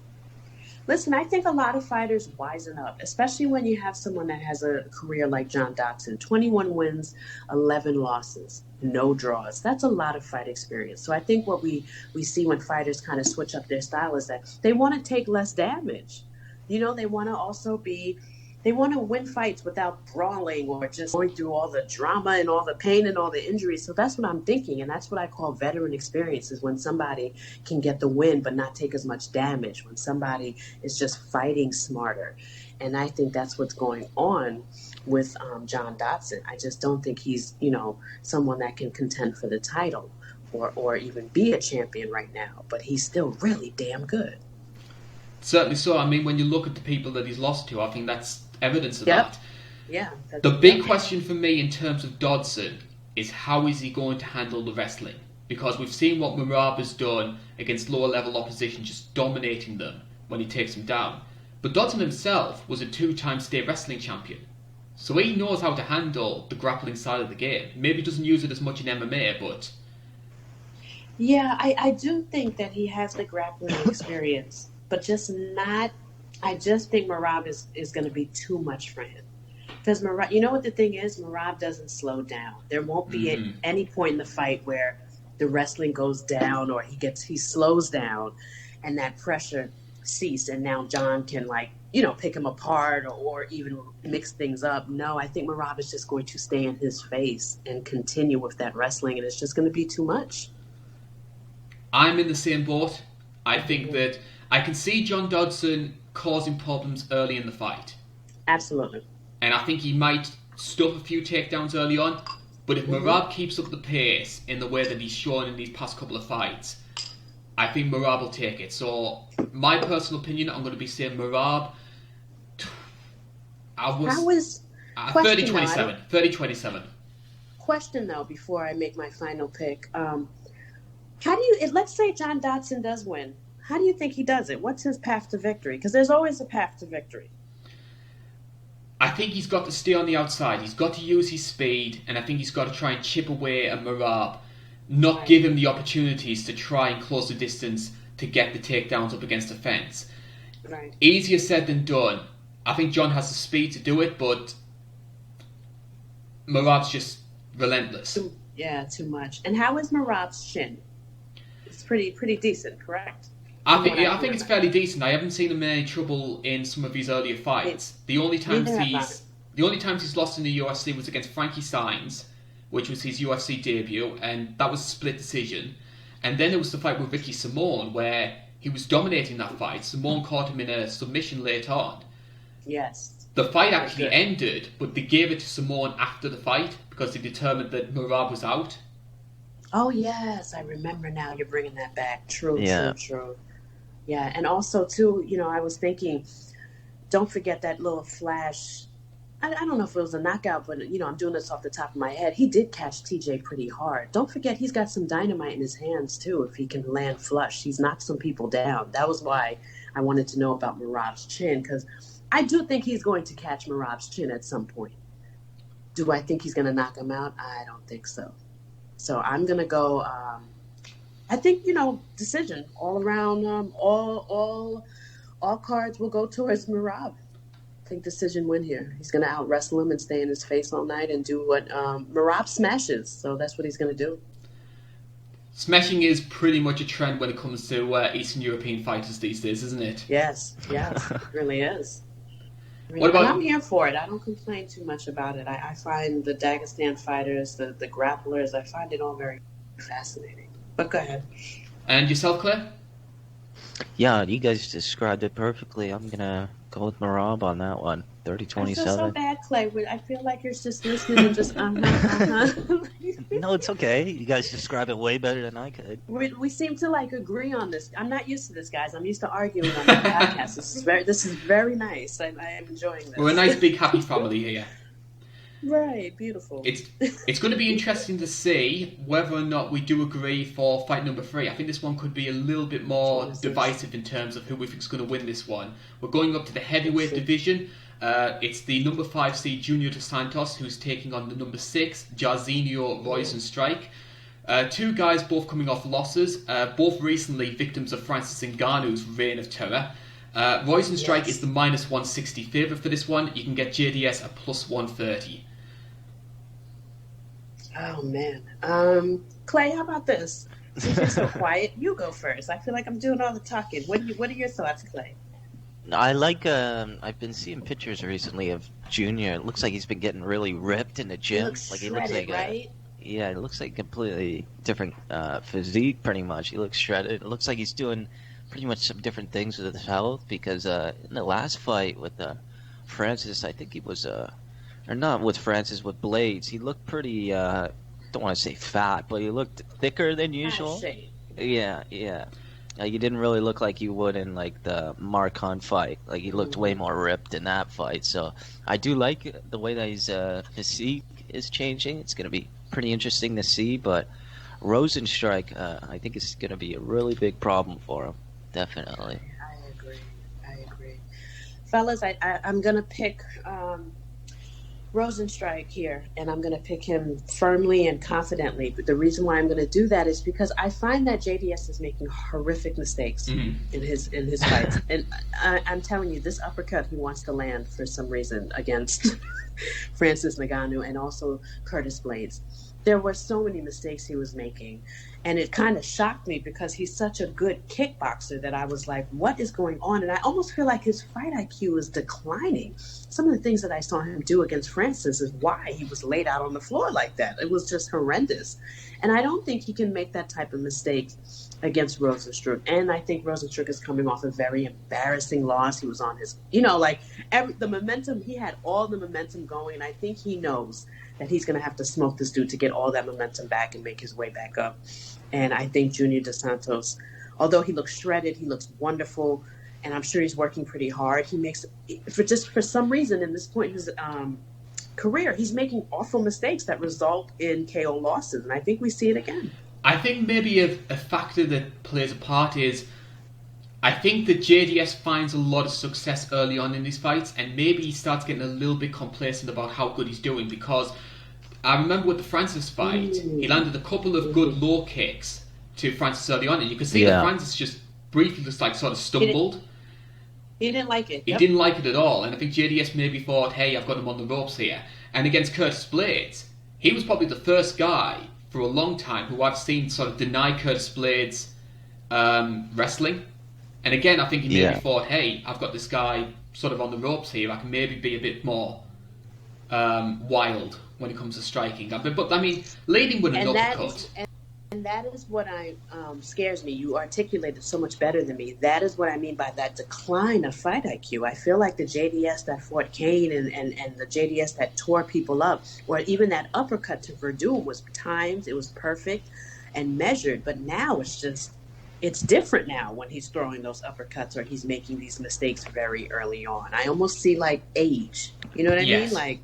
Listen, I think a lot of fighters wisen up, especially when you have someone that has a career like John Dodson. 21 wins, 11 losses, no draws. That's a lot of fight experience. So I think what we see when fighters kind of switch up their style is that they want to take less damage. You know, they want to also they want to win fights without brawling or just going through all the drama and all the pain and all the injuries. So that's what I'm thinking. And that's what I call veteran experience, is when somebody can get the win but not take as much damage, when somebody is just fighting smarter. And I think that's what's going on with John Dodson. I just don't think he's, someone that can contend for the title or even be a champion right now. But he's still really damn good. Certainly so. I mean, when you look at the people that he's lost to, I think that's evidence of that. Yeah. The big question for me in terms of Dodson is, how is he going to handle the wrestling? Because we've seen what Merab has done against lower level opposition, just dominating them when he takes them down. But Dodson himself was a 2-time state wrestling champion. So he knows how to handle the grappling side of the game. Maybe doesn't use it as much in MMA, but... Yeah, I do think that he has the grappling experience, but just not... I just think Merab is going to be too much for him. Because Merab, you know what the thing is? Merab doesn't slow down. There won't be at any point in the fight where the wrestling goes down or he slows down and that pressure cease, and now John can pick him apart or even mix things up. No, I think Merab is just going to stay in his face and continue with that wrestling, and it's just going to be too much. I'm in the same boat. I think that I can see John Dodson causing problems early in the fight. Absolutely. And I think he might stuff a few takedowns early on, but if Merab keeps up the pace in the way that he's shown in these past couple of fights, I think Merab will take it. So, my personal opinion, I'm going to be saying Merab. I was 30-27. 30-27. Question though, before I make my final pick, how do you? Let's say John Dodson does win. How do you think he does it? What's his path to victory? Because there's always a path to victory. I think he's got to stay on the outside. He's got to use his speed, and I think he's got to try and chip away at Merab, not give him the opportunities to try and close the distance to get the takedowns up against the fence. Right. Easier said than done. I think John has the speed to do it, but Merab's just relentless. Too much. And how is Merab's chin? It's pretty decent, correct? I think it's fairly decent. I haven't seen him in any trouble in some of his earlier fights. The only times he's lost in the UFC was against Frankie Saenz, which was his UFC debut, and that was a split decision. And then there was the fight with Ricky Simón, where he was dominating that fight. Simón caught him in a submission late on. Yes. The fight actually ended, but they gave it to Simón after the fight because they determined that Merab was out. Oh yes, I remember now. You're bringing that back. True. Yeah, and also too, I was thinking, don't forget that little flash. I don't know if it was a knockout, but I'm doing this off the top of my head. He did catch TJ pretty hard. Don't forget he's got some dynamite in his hands too. If he can land flush, he's knocked some people down. That was why I wanted to know about Merab's chin, because I do think he's going to catch Merab's chin at some point. Do I think he's going to knock him out? I don't think so. So I'm going to go, I think, decision all around, all cards will go towards Merab. I think decision win here. He's going to out-wrestle him and stay in his face all night and do what Merab smashes. So that's what he's going to do. Smashing is pretty much a trend when it comes to Eastern European fighters these days, isn't it? Yes, it really is. What about... I'm here for it. I don't complain too much about it. I find the Dagestan fighters, the grapplers, I find it all very fascinating. But go ahead. And yourself, Claire? Yeah, you guys described it perfectly. I'm going to go with Merab on that one. 30-27. I feel so bad, Clay. I feel like you're just listening and just No, it's okay. You guys describe it way better than I could. We seem to agree on this. I'm not used to this, guys. I'm used to arguing on the podcast. This is very nice. I am enjoying this. We're a nice big happy family here. Right, beautiful. It's going to be interesting to see whether or not we do agree for fight number 3. I think this one could be a little bit more divisive in terms of who we think is going to win this one. We're going up to the heavyweight division. It's the number 5 seed Junior dos Santos who's taking on the number 6 Jairzinho Rozenstruik. Two guys both coming off losses, both recently victims of Francis Ngannou's reign of terror. Rozenstruik Yes. is the minus 160 favourite for this one. You can get JDS at plus 130. Oh man. Clay, how about this? Since you're so quiet, you go first. I feel like I'm doing all the talking. What are your thoughts, Clay? I like. I've been seeing pictures recently of Junior. It looks like he's been getting really ripped in the He gym. looks Like he shredded, looks like right? yeah, it looks like completely different physique. Pretty much, he looks shredded. It looks like he's doing pretty much some different things with his health because in the last fight with Francis, I think he was or not with Francis with Blades. He looked pretty. Don't want to say fat, but he looked thicker than Out of usual. shape. Yeah, yeah. Like he didn't really look like you would in like the Mark Hunt fight. Like he looked way more ripped in that fight. So I do like the way that his physique is changing. It's going to be pretty interesting to see. But Rozenstruik, I think is going to be a really big problem for him. Definitely. I agree. Fellas, I'm going to pick Rozenstruik here, and I'm going to pick him firmly and confidently. But the reason why I'm going to do that is because I find that JDS is making horrific mistakes in his fights. And I'm telling you, this uppercut he wants to land for some reason against Francis Ngannou and also Curtis Blades. There were so many mistakes he was making, and it kind of shocked me because he's such a good kickboxer that I was like, what is going on? And I almost feel like his fight IQ is declining. Some of the things that I saw him do against Francis is why he was laid out on the floor like that. It was just horrendous. And I don't think he can make that type of mistake against Rozenstruik. And I think Rozenstruik is coming off a very embarrassing loss. He was on his, the momentum, he had all the momentum going. And I think he knows that he's going to have to smoke this dude to get all that momentum back and make his way back up. And I think Junior Dos Santos, although he looks shredded, he looks wonderful, and I'm sure he's working pretty hard. He makes, for some reason, in this point in his career, he's making awful mistakes that result in KO losses, and I think we see it again. I think maybe a factor that plays a part is I think that JDS finds a lot of success early on in these fights, and maybe he starts getting a little bit complacent about how good he's doing, because I remember with the Francis fight, he landed a couple of good low kicks to Francis early on, and you could see that Francis just briefly just like sort of stumbled. He didn't like it. He didn't like it at all, and I think JDS maybe thought, hey, I've got him on the ropes here. And against Curtis Blades, he was probably the first guy for a long time who I've seen sort of deny Curtis Blades wrestling. And again, I think he maybe thought, hey, I've got this guy sort of on the ropes here. I can maybe be a bit more wild when it comes to striking. But I mean, leading with an uppercut. And that is what scares me. You articulated so much better than me. That is what I mean by that decline of fight IQ. I feel like the JDS that fought Kane and the JDS that tore people up, or even that uppercut to Verdun was timed, it was perfect and measured. But now it's different now when he's throwing those uppercuts or he's making these mistakes very early on. I almost see like age. You know what I mean? Like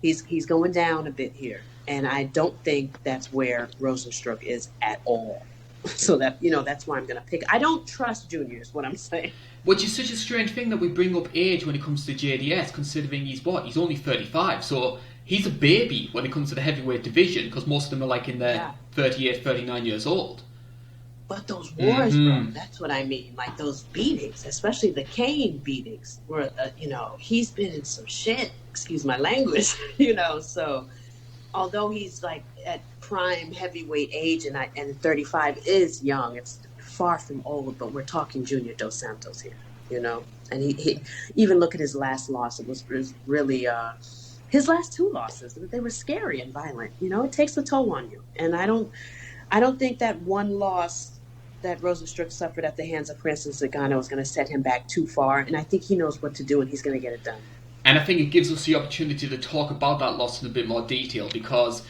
he's going down a bit here. And I don't think that's where Rozenstruik is at all. So that's why I'm going to pick. I don't trust Junior is what I'm saying. Which is such a strange thing that we bring up age when it comes to JDS, considering he's only 35. So he's a baby when it comes to the heavyweight division, because most of them are like in their 38, 39 years old. But those wars, bro, that's what I mean. Like those beatings, especially the Kane beatings, where, he's been in some shit, excuse my language, so although he's like at prime heavyweight age and 35 is young, it's far from old, but we're talking Junior Dos Santos here, and he even look at his last loss. It was really, his last two losses, they were scary and violent. It takes a toll on you. And I don't think that one loss that Rozenstruik suffered at the hands of Francis Ngannou is going to set him back too far. And I think he knows what to do and he's going to get it done. And I think it gives us the opportunity to talk about that loss in a bit more detail, because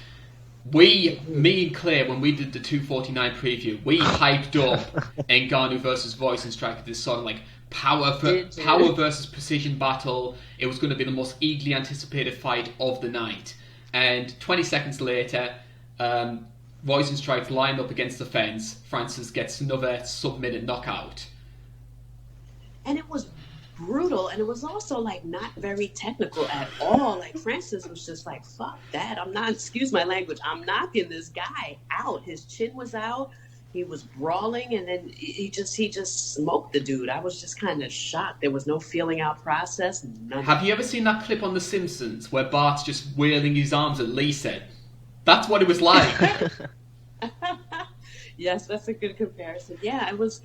me and Clay, when we did the 249 preview, we hyped up Ngannou versus Rozenstruik, this sort of like power versus precision battle. It was going to be the most eagerly anticipated fight of the night. And 20 seconds later, Rozenstruik lined up against the fence. Francis gets another sub-minute knockout. And it was brutal, and it was also like not very technical at all. Like Francis was just like, fuck that, I'm not, excuse my language, I'm knocking this guy out. His chin was out, He was brawling, and then he just smoked the dude. I was just kind of shocked. There was no feeling out process. None. Have you ever seen that clip on The Simpsons where Bart's just wailing his arms at Lisa? That's what it was like. Yes, that's a good comparison. Yeah, it was.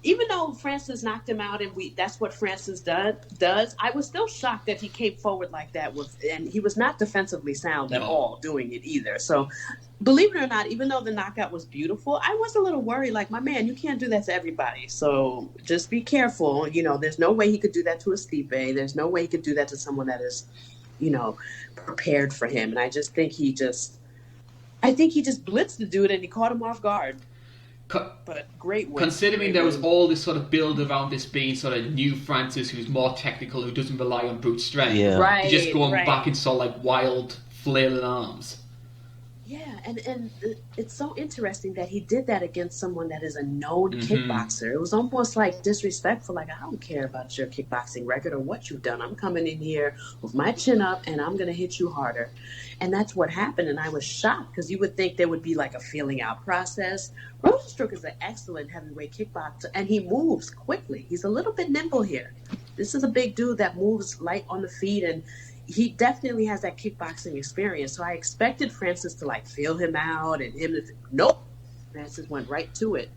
Even though Francis knocked him out, and that's what Francis does, I was still shocked that he came forward like that. And he was not defensively sound at all doing it either. So, believe it or not, even though the knockout was beautiful, I was a little worried. Like, my man, you can't do that to everybody. So just be careful. You know, there's no way he could do that to a Stipe. There's no way he could do that to someone that is, you know, prepared for him. And I just think he just blitzed the dude, and he caught him off guard. But great win. Considering there was all this sort of build around this being sort of new Francis, who's more technical, who doesn't rely on brute strength. Yeah. Right, just going back into sort of like wild flailing arms. Yeah, and it's so interesting that he did that against someone that is a known kickboxer. It was almost like disrespectful. Like, I don't care about your kickboxing record or what you've done. I'm coming in here with my chin up, and I'm going to hit you harder. And that's what happened, and I was shocked because you would think there would be like a feeling out process. Rozenstruik is an excellent heavyweight kickboxer, and he moves quickly. He's a little bit nimble here. This is a big dude that moves light on the feet, and he definitely has that kickboxing experience. So I expected Francis to like feel him out and him to nope. Francis went right to it.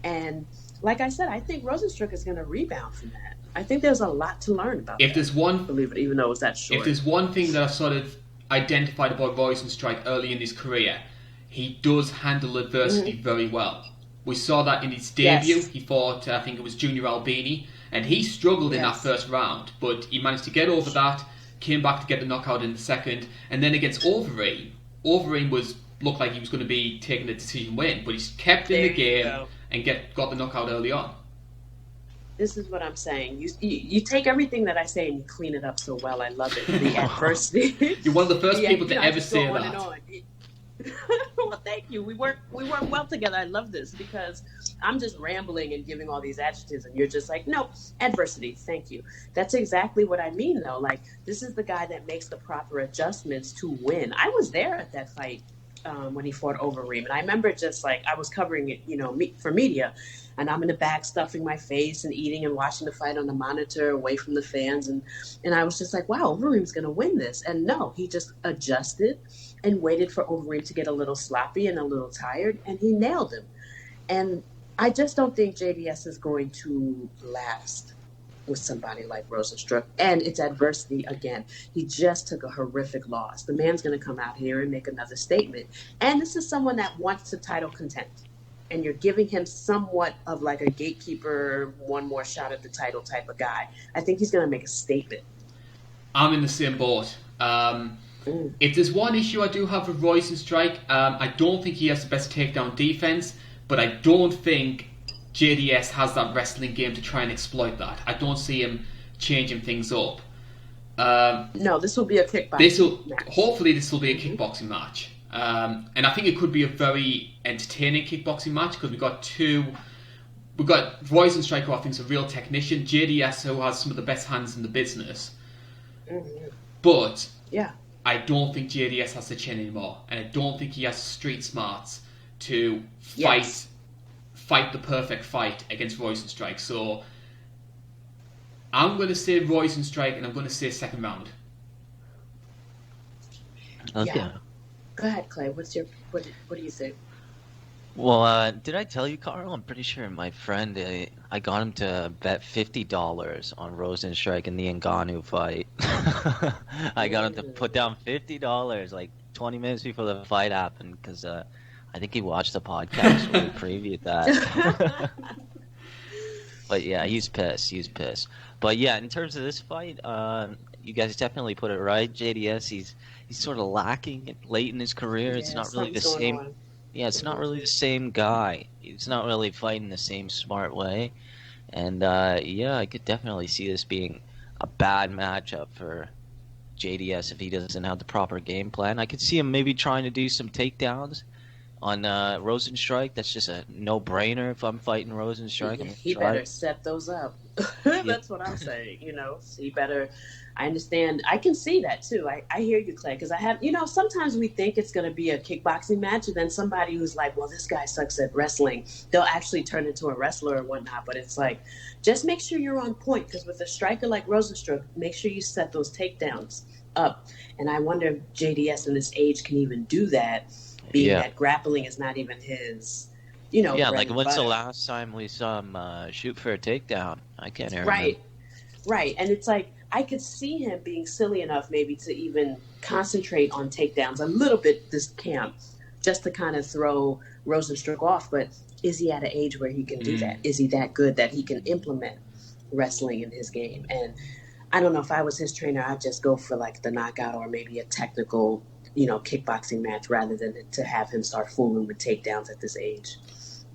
And like I said, I think Rozenstruik is going to rebound from that. I think there's a lot to learn about that. Believe it, even though it was that short. If there's one thing that I sort of identified about Rozenstruik early in his career, he does handle adversity very well. We saw that in his debut. Yes. He fought, I think it was Junior Albini, and he struggled in that first round, but he managed to get over that, came back to get the knockout in the second, and then against Overeem looked like he was going to be taking a decision win, but he's kept in the game and got the knockout early on. This is what I'm saying. You take everything that I say and you clean it up so well. I love it. The adversity. You're one of the first people to ever say on that. and on. Well, thank you. We work well together. I love this because I'm just rambling and giving all these adjectives, and you're just like, no, adversity. Thank you. That's exactly what I mean, though. Like, this is the guy that makes the proper adjustments to win. I was there at that fight when he fought Overeem, and I remember just like I was covering it, for media, and I'm in the back stuffing my face and eating and watching the fight on the monitor away from the fans, and I was just like, wow, Overeem's going to win this, and no, he just adjusted and waited for Overeem to get a little sloppy and a little tired, and he nailed him. And I just don't think JDS is going to last with somebody like Rozenstruik. And it's adversity again. He just took a horrific loss. The man's going to come out here and make another statement. And this is someone that wants to title contend. And you're giving him somewhat of like a gatekeeper, one more shot at the title type of guy. I think he's going to make a statement. I'm in the same boat. If there's one issue I do have with Rozenstruik, I don't think he has the best takedown defense, but I don't think JDS has that wrestling game to try and exploit that. I don't see him changing things up. No, this will be a kickboxing match. Hopefully this will be a kickboxing match. And I think it could be a very entertaining kickboxing match because we've got Rozenstruik, who I think is a real technician, JDS, who has some of the best hands in the business. But I don't think JDS has the chin anymore, and I don't think he has the street smarts to fight the perfect fight against Rozenstruik. So I'm going to say Rozenstruik, and I'm going to say second round. Okay. Yeah. Go ahead, Clay. What do you think? Well, did I tell you, Karl? I'm pretty sure my friend, I got him to bet $50 on Rozenstruik in the Ngannou fight. I got him to put down $50 like 20 minutes before the fight happened because I think he watched the podcast where we previewed that. But yeah, he's pissed. But yeah, in terms of this fight, you guys definitely put it right. JDS, he's sort of lacking late in his career. It's not really the same. Yeah, it's not really the same guy. He's not really fighting the same smart way. And, I could definitely see this being a bad matchup for JDS if he doesn't have the proper game plan. I could see him maybe trying to do some takedowns on Rozenstruik. That's just a no-brainer if I'm fighting Rozenstruik. He better set those up. That's what I'm saying, He better I understand. I can see that too. I hear you, Clay, because I have, sometimes we think it's going to be a kickboxing match, and then somebody who's like, well, this guy sucks at wrestling, they'll actually turn into a wrestler or whatnot. But it's like, just make sure you're on point, because with a striker like Rozenstruik, make sure you set those takedowns up. And I wonder if JDS in this age can even do that, being that grappling is not even his, Yeah, like when's the last time we saw him shoot for a takedown? I can't remember. Right. And it's like, I could see him being silly enough maybe to even concentrate on takedowns a little bit this camp, just to kind of throw Rozenstruik off. But is he at an age where he can do that? Is he that good that he can implement wrestling in his game? And I don't know, if I was his trainer, I'd just go for like the knockout or maybe a technical, kickboxing match rather than to have him start fooling with takedowns at this age.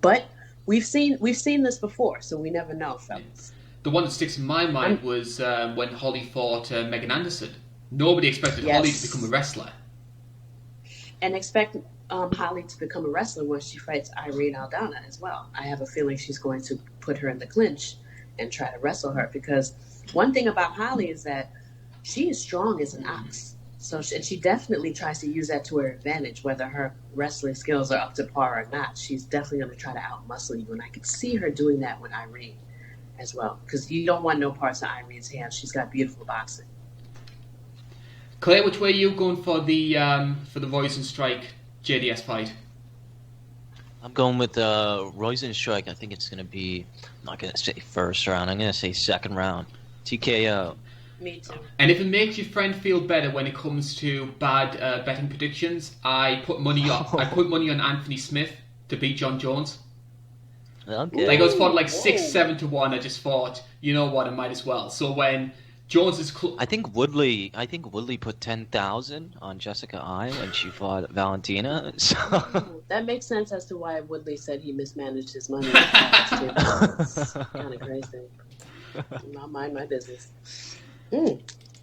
But we've seen this before, so we never know, fellas. The one that sticks in my mind was when Holly fought Megan Anderson. Nobody expected Holly to become a wrestler. And expect Holly to become a wrestler when she fights Irene Aldana as well. I have a feeling she's going to put her in the clinch and try to wrestle her, because one thing about Holly is that she is strong as an ox. So she definitely tries to use that to her advantage, whether her wrestling skills are up to par or not. She's definitely going to try to outmuscle you, and I could see her doing that with Irene as well, because you don't want no parts of Irene's hands. She's got beautiful boxing. Clay, which way are you going for the Rozenstruik JDS fight? I'm going with Rozenstruik. I think it's going to be, I'm not going to say first round, I'm going to say second round. TKO. Me too. And if it makes your friend feel better when it comes to bad betting predictions, I put money on Anthony Smith to beat John Jones. Okay. Like I was thought like 6-7 to 1. I just thought, you know what, I might as well. So when Jones is I think Woodley put 10,000 on Jessica I when she fought Valentina. So that makes sense as to why Woodley said he mismanaged his money. It's kind of crazy. Not mind my business.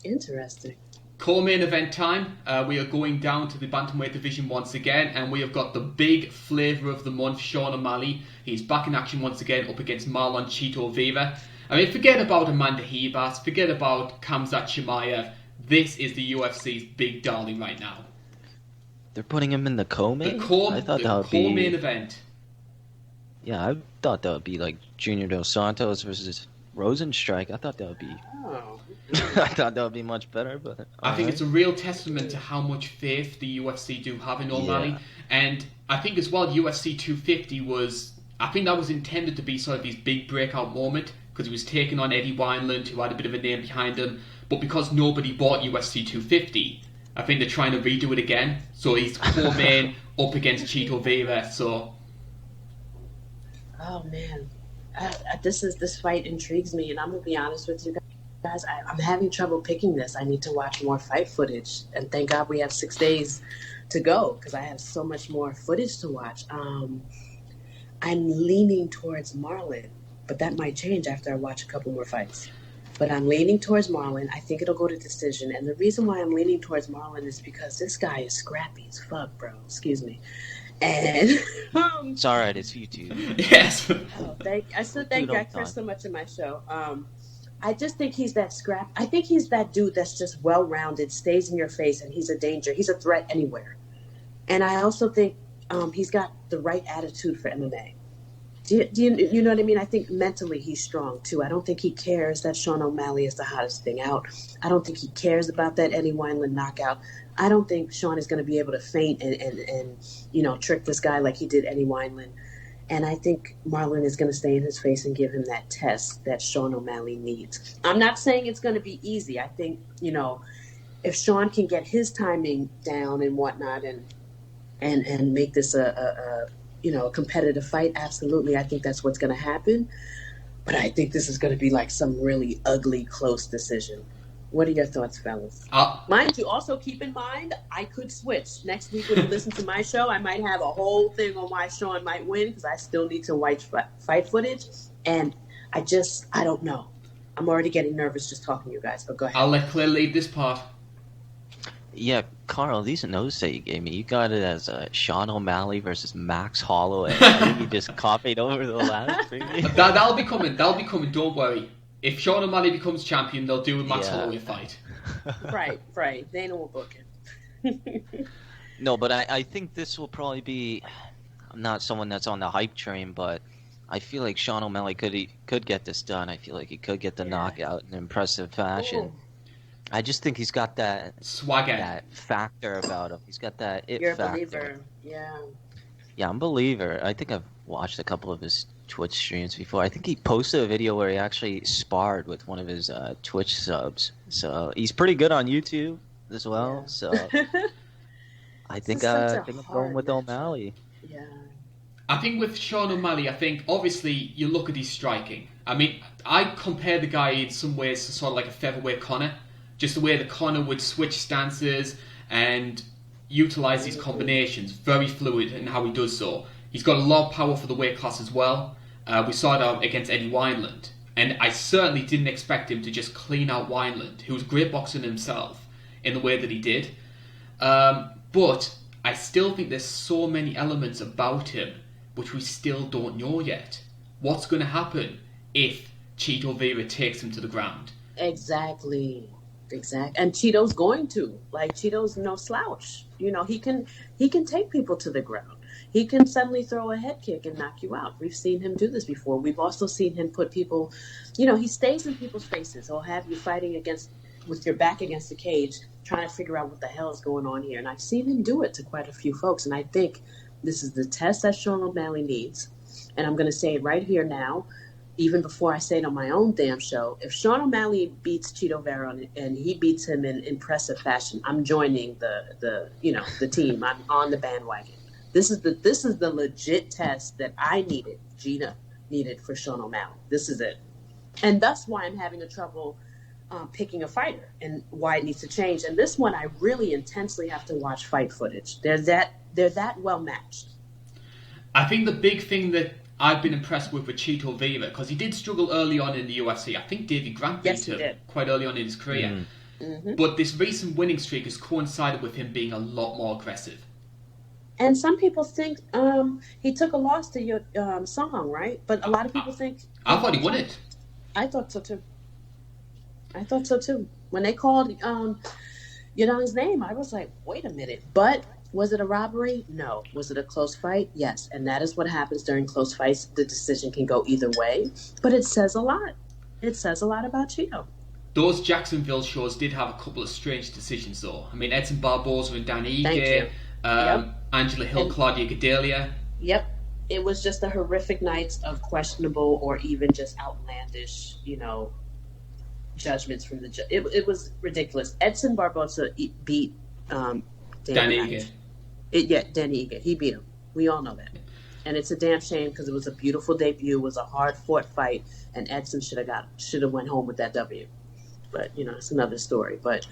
Interesting. Co-main event time. We are going down to the bantamweight division once again, and we have got the big flavour of the month, Sean O'Malley. He's back in action once again up against Marlon Chito Vera. I mean, forget about Amanda Hebas, forget about Khamzat Chimaev. This is the UFC's big darling right now. They're putting him in the co-main? The co-main event. Yeah, I thought that would be like Junior Dos Santos versus Rozenstruik. I thought that would be... I thought that would be much better, but... I think it's a real testament to how much faith the UFC do have in O'Malley. Yeah. And I think as well, UFC 250 was... I think that was intended to be sort of his big breakout moment, because he was taking on Eddie Wineland, who had a bit of a name behind him. But because nobody bought UFC 250, I think they're trying to redo it again. So he's co-main up against Chito Vera, so... Oh, man. This fight intrigues me, and I'm going to be honest with you guys. I'm having trouble picking this. I need to watch more fight footage, and thank God we have 6 days to go, because I have so much more footage to watch. I'm leaning towards Marlon, but that might change after I watch a couple more fights. But I'm leaning towards Marlon. I think it'll go to decision, and the reason why I'm leaning towards Marlon is because this guy is scrappy as fuck, bro. Excuse me. And it's all right. It's YouTube. Yes. I still thank you. I curse so much in my show. I just think he's that scrap. I think he's that dude that's just well-rounded, stays in your face, and he's a danger. He's a threat anywhere. And I also think he's got the right attitude for MMA. Do you know what I mean? I think mentally he's strong too. I don't think he cares that Sean O'Malley is the hottest thing out. I don't think he cares about that Eddie Wineland knockout. I don't think Sean is going to be able to feint and trick this guy like he did Eddie Wineland. And I think Marlon is going to stay in his face and give him that test that Sean O'Malley needs. I'm not saying it's going to be easy. I think, if Sean can get his timing down and whatnot and make this a competitive fight, absolutely. I think that's what's going to happen. But I think this is going to be like some really ugly, close decision. What are your thoughts, fellas? Mind you, also keep in mind, I could switch. Next week when you listen to my show, I might have a whole thing on why Sean might win, because I still need to watch fight footage. And I don't know. I'm already getting nervous just talking to you guys, but go ahead. I'll let Claire lead this part. Yeah, Karl, these notes that you gave me, you got it as Sean O'Malley versus Max Holloway. I think you just copied over the last preview. That'll be coming. Don't worry. If Sean O'Malley becomes champion, they'll do a Max Holloway fight. Right. Dana will book it. No, but I think this will probably be. I'm not someone that's on the hype train, but I feel like Sean O'Malley could get this done. I feel like he could get the knockout in impressive fashion. Ooh. I just think he's got Swagger. that factor about him. He's got that it You're a factor. believer. Yeah. Yeah, I'm a believer. I think I've watched a couple of his Twitch streams before. I think he posted a video where he actually sparred with one of his Twitch subs. So he's pretty good on YouTube as well. Yeah. So I think I'm going with O'Malley. Yeah. I think with Sean O'Malley, I think obviously you look at his striking. I mean, I compare the guy in some ways to sort of like a featherweight Conor. Just the way that Conor would switch stances and utilise these combinations. Very fluid in how he does so. He's got a lot of power for the weight class as well. We saw that against Eddie Wineland. And I certainly didn't expect him to just clean out Wineland, who was a great boxer himself, in the way that he did. But I still think there's so many elements about him which we still don't know yet. What's going to happen if Chito Vera takes him to the ground? Exactly. And Cheeto's going to. Like, Cheeto's no slouch. You know, he can take people to the ground. He can suddenly throw a head kick and knock you out. We've seen him do this before. We've also seen him put people, you know, he stays in people's faces. He'll have you fighting with your back against the cage, trying to figure out what the hell is going on here. And I've seen him do it to quite a few folks. And I think this is the test that Sean O'Malley needs. And I'm going to say it right here now, even before I say it on my own damn show. If Sean O'Malley beats Chito Vera and he beats him in impressive fashion, I'm joining the team. I'm on the bandwagon. This is the legit test that Gina needed for Sean O'Malley. This is it. And that's why I'm having a trouble picking a fighter and why it needs to change. And this one, I really intensely have to watch fight footage. They're that well matched. I think the big thing that I've been impressed with Chito Vera, because he did struggle early on in the UFC. I think Davey Grant beat him quite early on in his career. Mm-hmm. But this recent winning streak has coincided with him being a lot more aggressive. And some people think he took a loss to Song, right? But a lot of people think... I thought he won it. I thought so too. When they called Yadong's name, I was like, wait a minute. But was it a robbery? No. Was it a close fight? Yes. And that is what happens during close fights. The decision can go either way. But it says a lot. It says a lot about Chito. Those Jacksonville shows did have a couple of strange decisions, though. I mean, Edson Barboza and Dan Ige, Angela Hill, Claudia Gadelia. Yep. It was just a horrific night of questionable or even just outlandish, judgments from the judge. It was ridiculous. Edson Barboza beat Dan Ige. Danny Ige. He beat him. We all know that. And it's a damn shame because it was a beautiful debut. It was a hard-fought fight, and Edson should have went home with that W. But, it's another story. But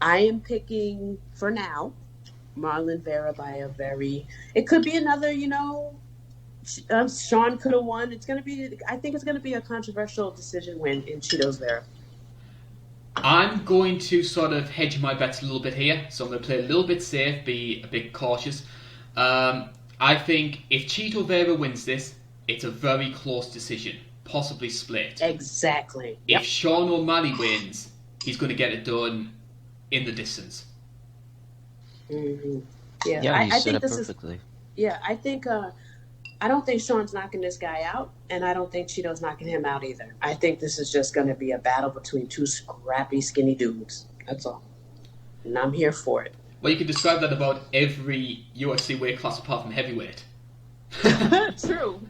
I am picking, for now, Marlon Vera by it could be another, Sean could have won. I think it's going to be a controversial decision win in Chito's Vera. I'm going to sort of hedge my bets a little bit here, so I'm going to play a little bit safe, be a bit cautious. I think if Chito Vera wins this, it's a very close decision, possibly split. Exactly. If Sean O'Malley wins, he's going to get it done in the distance. Mm-hmm. Yeah, Yeah, I think this perfectly. I think I don't think Sean's knocking this guy out, and I don't think Chito's knocking him out either. I think this is just going to be a battle between two scrappy, skinny dudes. That's all. And I'm here for it. Well, you can describe that about every UFC weight class apart from heavyweight. True.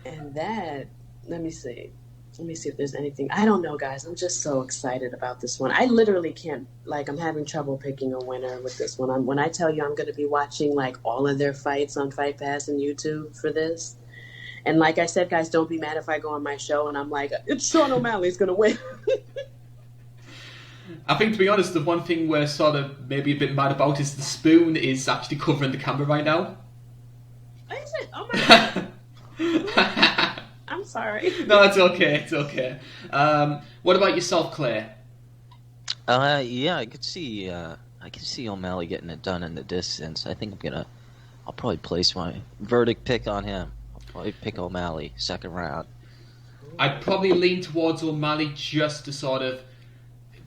And that, let me see if there's anything. I don't know, guys. I'm just so excited about this one. I literally can't, I'm having trouble picking a winner with this one. When I tell you I'm going to be watching, all of their fights on Fight Pass and YouTube for this. And like I said, guys, don't be mad if I go on my show and I'm like, it's Sean O'Malley's going to win. I think, to be honest, the one thing we're sort of maybe a bit mad about is the spoon is actually covering the camera right now. Is it? Oh my God. I'm sorry. No, it's okay. What about yourself, Claire? Yeah, I could see O'Malley getting it done in the distance. I think I'll probably place my verdict pick on him. I'll probably pick O'Malley second round. I'd probably lean towards O'Malley just to sort of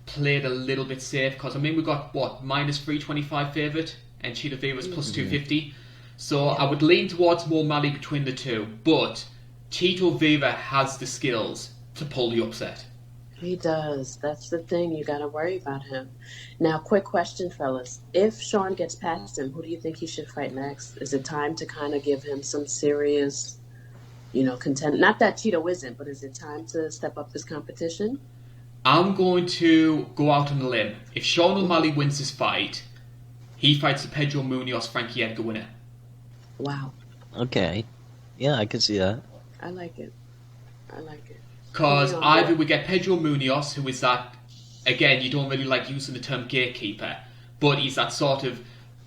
play it a little bit safe, because I mean we got what, minus 325 favourite, and Chito Vera's plus 250. So I would lean towards more O'Malley between the two, but Chito Vera has the skills to pull the upset. He does. That's the thing. You got to worry about him. Now, quick question, fellas. If Sean gets past him, who do you think he should fight next? Is it time to kind of give him some serious, content? Not that Chito isn't, but is it time to step up his competition? I'm going to go out on a limb. If Sean O'Malley wins this fight, he fights the Pedro Munoz-Frankie Edgar winner. Wow. Okay. Yeah, I can see that. I like it. Because either we get Pedro Munoz, who is that, again, you don't really like using the term gatekeeper, but he's that sort of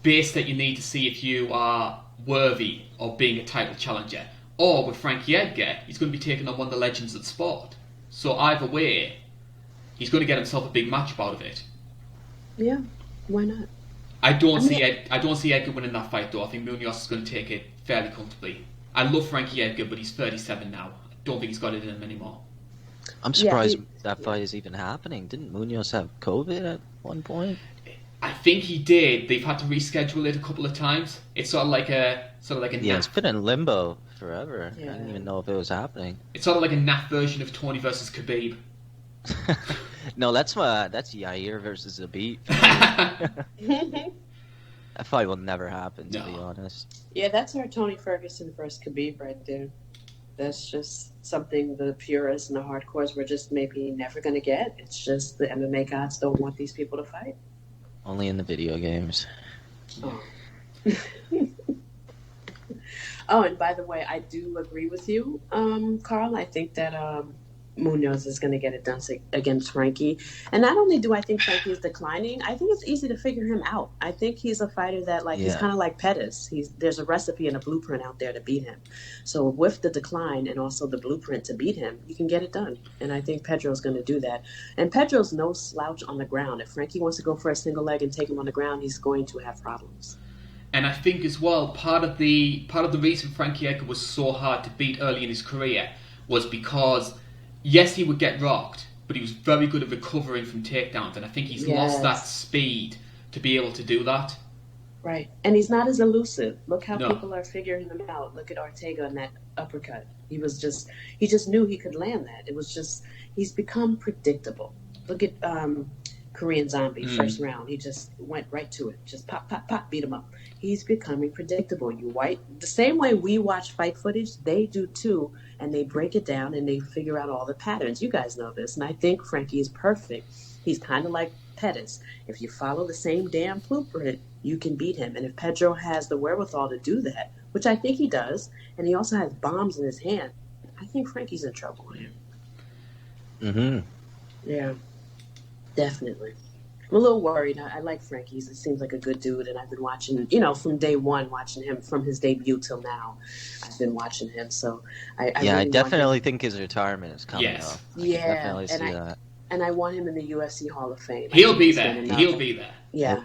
base that you need to see if you are worthy of being a title challenger. Or with Frankie Edgar, he's going to be taking on one of the legends of the sport. So either way, he's going to get himself a big matchup out of it. Yeah, why not? I don't see Edgar winning that fight though. I think Munoz is going to take it fairly comfortably. I love Frankie Edgar, but he's 37 now. I don't think he's got it in him anymore. I'm surprised that fight is even happening. Didn't Munoz have COVID at one point? I think he did. They've had to reschedule it a couple of times. It's sort of like a yeah. It's been in limbo forever. Yeah. I didn't even know if it was happening. It's sort of like a NAF version of Tony versus Khabib. No, that's Yair versus Zabit. That fight will never happen, to be honest. Yeah, that's our Tony Ferguson versus Khabib right there. That's just something the purists and the hardcores were just maybe never going to get. It's just the MMA gods don't want these people to fight. Only in the video games. Oh. Oh, and by the way, I do agree with you, Karl. I think that Munoz is going to get it done against Frankie. And not only do I think Frankie is declining, I think it's easy to figure him out. I think he's a fighter that, he's kind of like Pettis. There's a recipe and a blueprint out there to beat him. So with the decline and also the blueprint to beat him, you can get it done. And I think Pedro's going to do that. And Pedro's no slouch on the ground. If Frankie wants to go for a single leg and take him on the ground, he's going to have problems. And I think as well, part of the reason Frankie Edgar was so hard to beat early in his career was because, yes, he would get rocked, but he was very good at recovering from takedowns, and I think he's lost that speed to be able to do that. Right, and he's not as elusive. Look how people are figuring him out. Look at Ortega and that uppercut. He just knew he could land that. It was just, he's become predictable. Look at Korean Zombie, first round. He just went right to it. Just pop, pop, pop, beat him up. He's becoming predictable. The same way we watch fight footage, they do too, and they break it down and they figure out all the patterns. You guys know this, and I think Frankie is perfect. He's kind of like Pettis. If you follow the same damn blueprint, you can beat him. And if Pedro has the wherewithal to do that, which I think he does, and he also has bombs in his hand, I think Frankie's in trouble here. Mm-hmm. Yeah, definitely. I'm a little worried. I like Frankie. He seems like a good dude, and I've been watching, from day one, watching him from his debut till now. I've been watching him, so I definitely think his retirement is coming. Yes. I can definitely see that. And I want him in the UFC Hall of Fame. He'll be there. He'll be there. Yeah.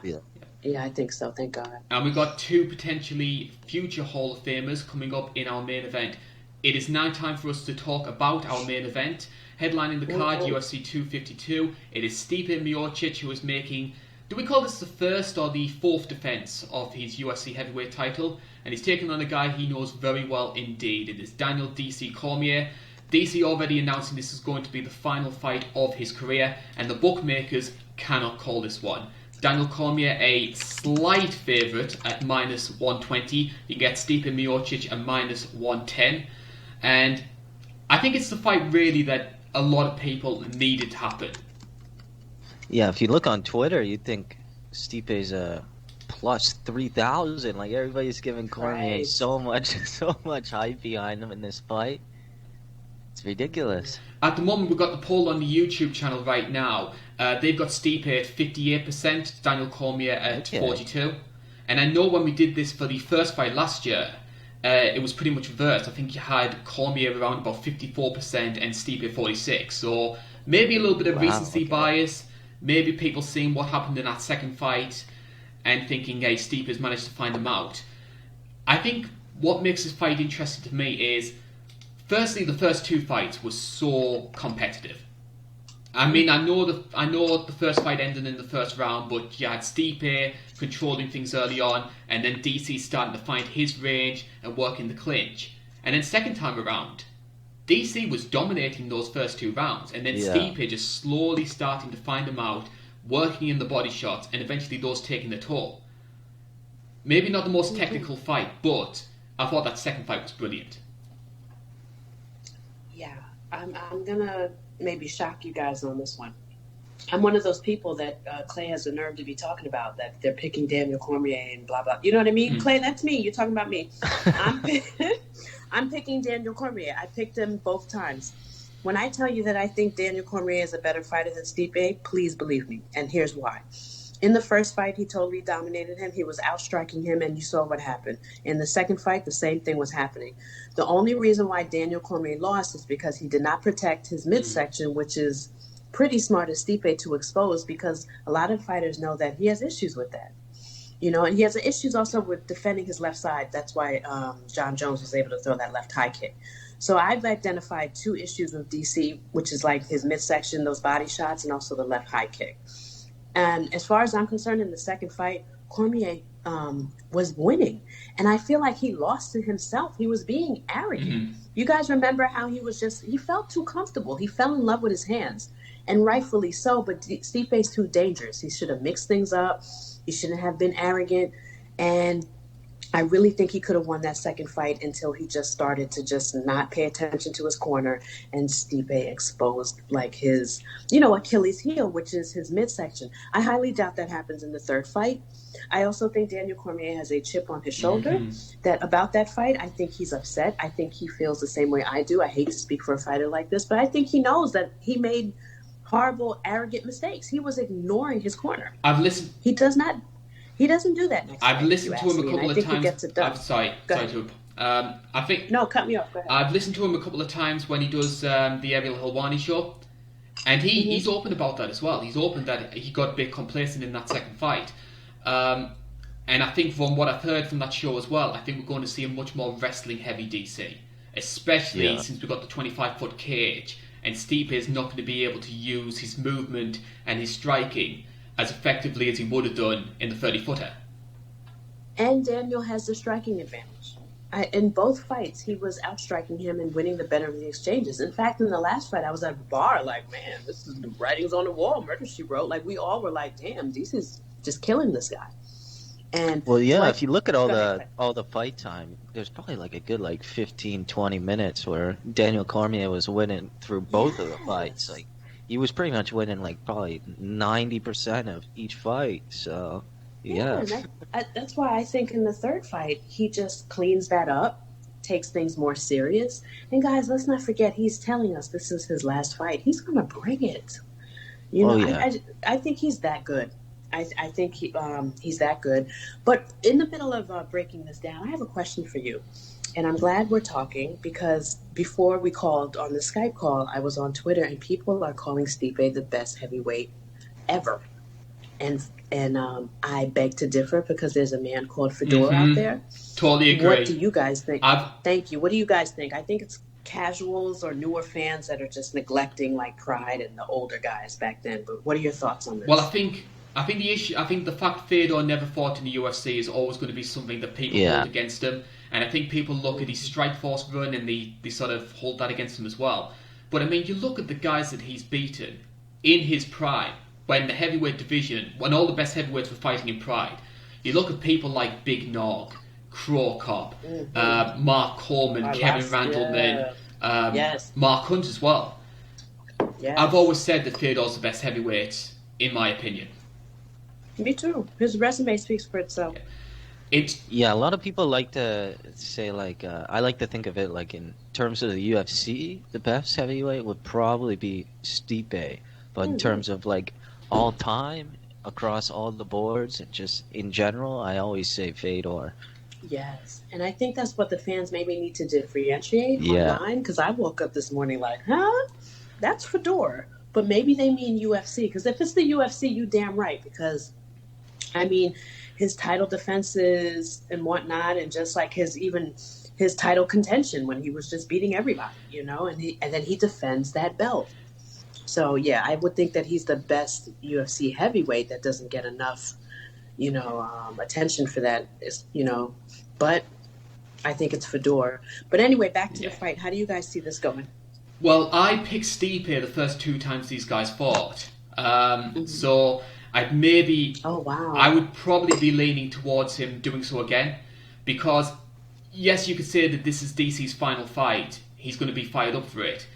Yeah, I think so. Thank God. And we've got two potentially future Hall of Famers coming up in our main event. It is now time for us to talk about our main event. Headlining the card, UFC 252, it is Stipe Miocic, who is making, do we call this the first or the fourth defence of his UFC heavyweight title? And he's taking on a guy he knows very well indeed. It is Daniel DC Cormier. DC already announcing this is going to be the final fight of his career, and the bookmakers cannot call this one. Daniel Cormier, a slight favourite at minus 120. You get Stipe Miocic at minus 110. And I think it's the fight really that a lot of people needed to happen. Yeah, if you look on Twitter, you'd think Stipe's a plus 3,000. Like, everybody's giving Cormier so much hype behind him in this fight. It's ridiculous. At the moment, we've got the poll on the YouTube channel right now. They've got Stipe at 58%, Daniel Cormier at 42%. And I know when we did this for the first fight last year, it was pretty much reversed. I think you had Cormier around about 54% and Stipe at 46%. So maybe a little bit of recency bias. Maybe people seeing what happened in that second fight and thinking, hey, Stipe has managed to find them out. I think what makes this fight interesting to me is Firstly, the first two fights were so competitive. I mean, I know the first fight ended in the first round, but you had Stipe controlling things early on, and then DC starting to find his range and work in the clinch. And then second time around, DC was dominating those first two rounds, and then Stipe just slowly starting to find him out, working in the body shots, and eventually those taking their toll. Maybe not the most technical fight, but I thought that second fight was brilliant. Yeah, I'm gonna maybe shock you guys on this one. I'm one of those people that Clay has the nerve to be talking about, that they're picking Daniel Cormier and blah, blah. You know what I mean? Clay, that's me. You're talking about me. I'm picking Daniel Cormier. I picked him both times. When I tell you that I think Daniel Cormier is a better fighter than Stipe, please believe me. And here's why. In the first fight, he totally dominated him. He was outstriking him, and you saw what happened. In the second fight, the same thing was happening. The only reason why Daniel Cormier lost is because he did not protect his midsection, which is pretty smart of Stipe to expose, because a lot of fighters know that he has issues with that. You know, and he has issues also with defending his left side. That's why John Jones was able to throw that left high kick. So I've identified two issues with DC, which is like his midsection, those body shots, and also the left high kick. And as far as I'm concerned, in the second fight, Cormier was winning. And I feel like he lost to himself. He was being arrogant. You guys remember how he felt too comfortable. He fell in love with his hands, and rightfully so. But Stipe's too dangerous. He should have mixed things up. He shouldn't have been arrogant. And I really think he could have won that second fight until he just started to just not pay attention to his corner, and Stipe exposed like his, Achilles heel, which is his midsection. I highly doubt that happens in the third fight. I also think Daniel Cormier has a chip on his shoulder about that fight. I think he's upset. I think he feels the same way I do. I hate to speak for a fighter like this, but I think he knows that he made horrible, arrogant mistakes. He was ignoring his corner. I've listened. He doesn't do that next I've time, listened to him a couple of times. He gets it done. Sorry to. I think. No, cut me off. Go ahead. I've listened to him a couple of times when he does the Ariel Helwani show, and he's open about that as well. He's open that he got a bit complacent in that second fight, and I think from what I've heard from that show as well, I think we're going to see a much more wrestling heavy DC, especially since we've got the 25-foot cage, and Stipe is not going to be able to use his movement and his striking as effectively as he would have done in the 30-footer. And Daniel has the striking advantage. In both fights, he was outstriking him and winning the better of the exchanges. In fact, in the last fight, I was at the bar like, man, this is the writings on the wall, Murder, She Wrote. Like, we all were like, damn, this is just killing this guy. And if you look at all the fight time, there's probably like a good 15, 20 minutes where Daniel Cormier was winning through both of the fights. Like, he was pretty much winning probably 90% of each fight. So, that's why I think in the third fight, he just cleans that up, takes things more serious. And guys, let's not forget, he's telling us this is his last fight. He's going to bring it. I think he's that good. I think he's that good. But in the middle of breaking this down, I have a question for you. And I'm glad we're talking, because before we called on the Skype call, I was on Twitter, and people are calling Stipe the best heavyweight ever. And I beg to differ, because there's a man called Fedor out there. Totally agree. What do you guys think? Thank you. What do you guys think? I think it's casuals or newer fans that are just neglecting Pride and the older guys back then. But what are your thoughts on this? Well, I think the fact Fedor never fought in the UFC is always going to be something that people hold against him. And I think people look at his Strikeforce run and they sort of hold that against him as well. But I mean, you look at the guys that he's beaten in his prime, when the heavyweight division, when all the best heavyweights were fighting in Pride. You look at people like Big Nog, Crow Cop, Mark Coleman, Kevin Randleman, Mark Hunt as well. Yes. I've always said that Fedor's the best heavyweight, in my opinion. Me too. His resume speaks for itself. A lot of people like to say I like to think of it in terms of the UFC, the best heavyweight would probably be Stipe, but in terms of all time across all the boards and just in general, I always say Fedor. Yes, and I think that's what the fans maybe need to differentiate online, because I woke up this morning that's Fedor, but maybe they mean UFC, because if it's the UFC, you damn right, because I mean, his title defenses and whatnot, and just his even his title contention when he was just beating everybody, and then he defends that belt. So yeah, I would think that he's the best UFC heavyweight that doesn't get enough, attention for that. But I think it's Fedor. But anyway, back to the fight. How do you guys see this going? Well, I picked Stipe the first 2 times these guys fought. So I'd maybe... Oh, wow. I would probably be leaning towards him doing so again. Because, yes, you could say that this is DC's final fight. He's going to be fired up for it.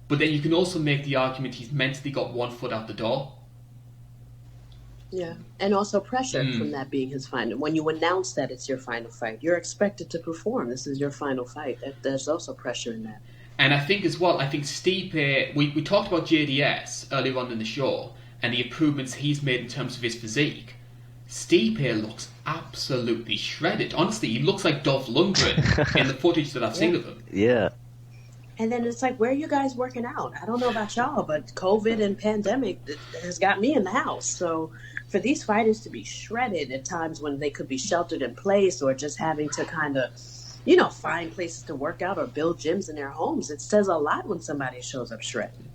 But then you can also make the argument he's mentally got one foot out the door. Yeah, and also pressure from that being his final. When you announce that it's your final fight, you're expected to perform. This is your final fight. There's also pressure in that. And I think as well, Stipe, we talked about JDS earlier on in the show, and the improvements he's made in terms of his physique. Stipe looks absolutely shredded. Honestly, he looks like Dolph Lundgren in the footage that I've seen of him. Yeah. And then it's like, where are you guys working out? I don't know about y'all, but COVID and pandemic has got me in the house. So for these fighters to be shredded at times when they could be sheltered in place or just having to kind of, find places to work out or build gyms in their homes, it says a lot when somebody shows up shredded.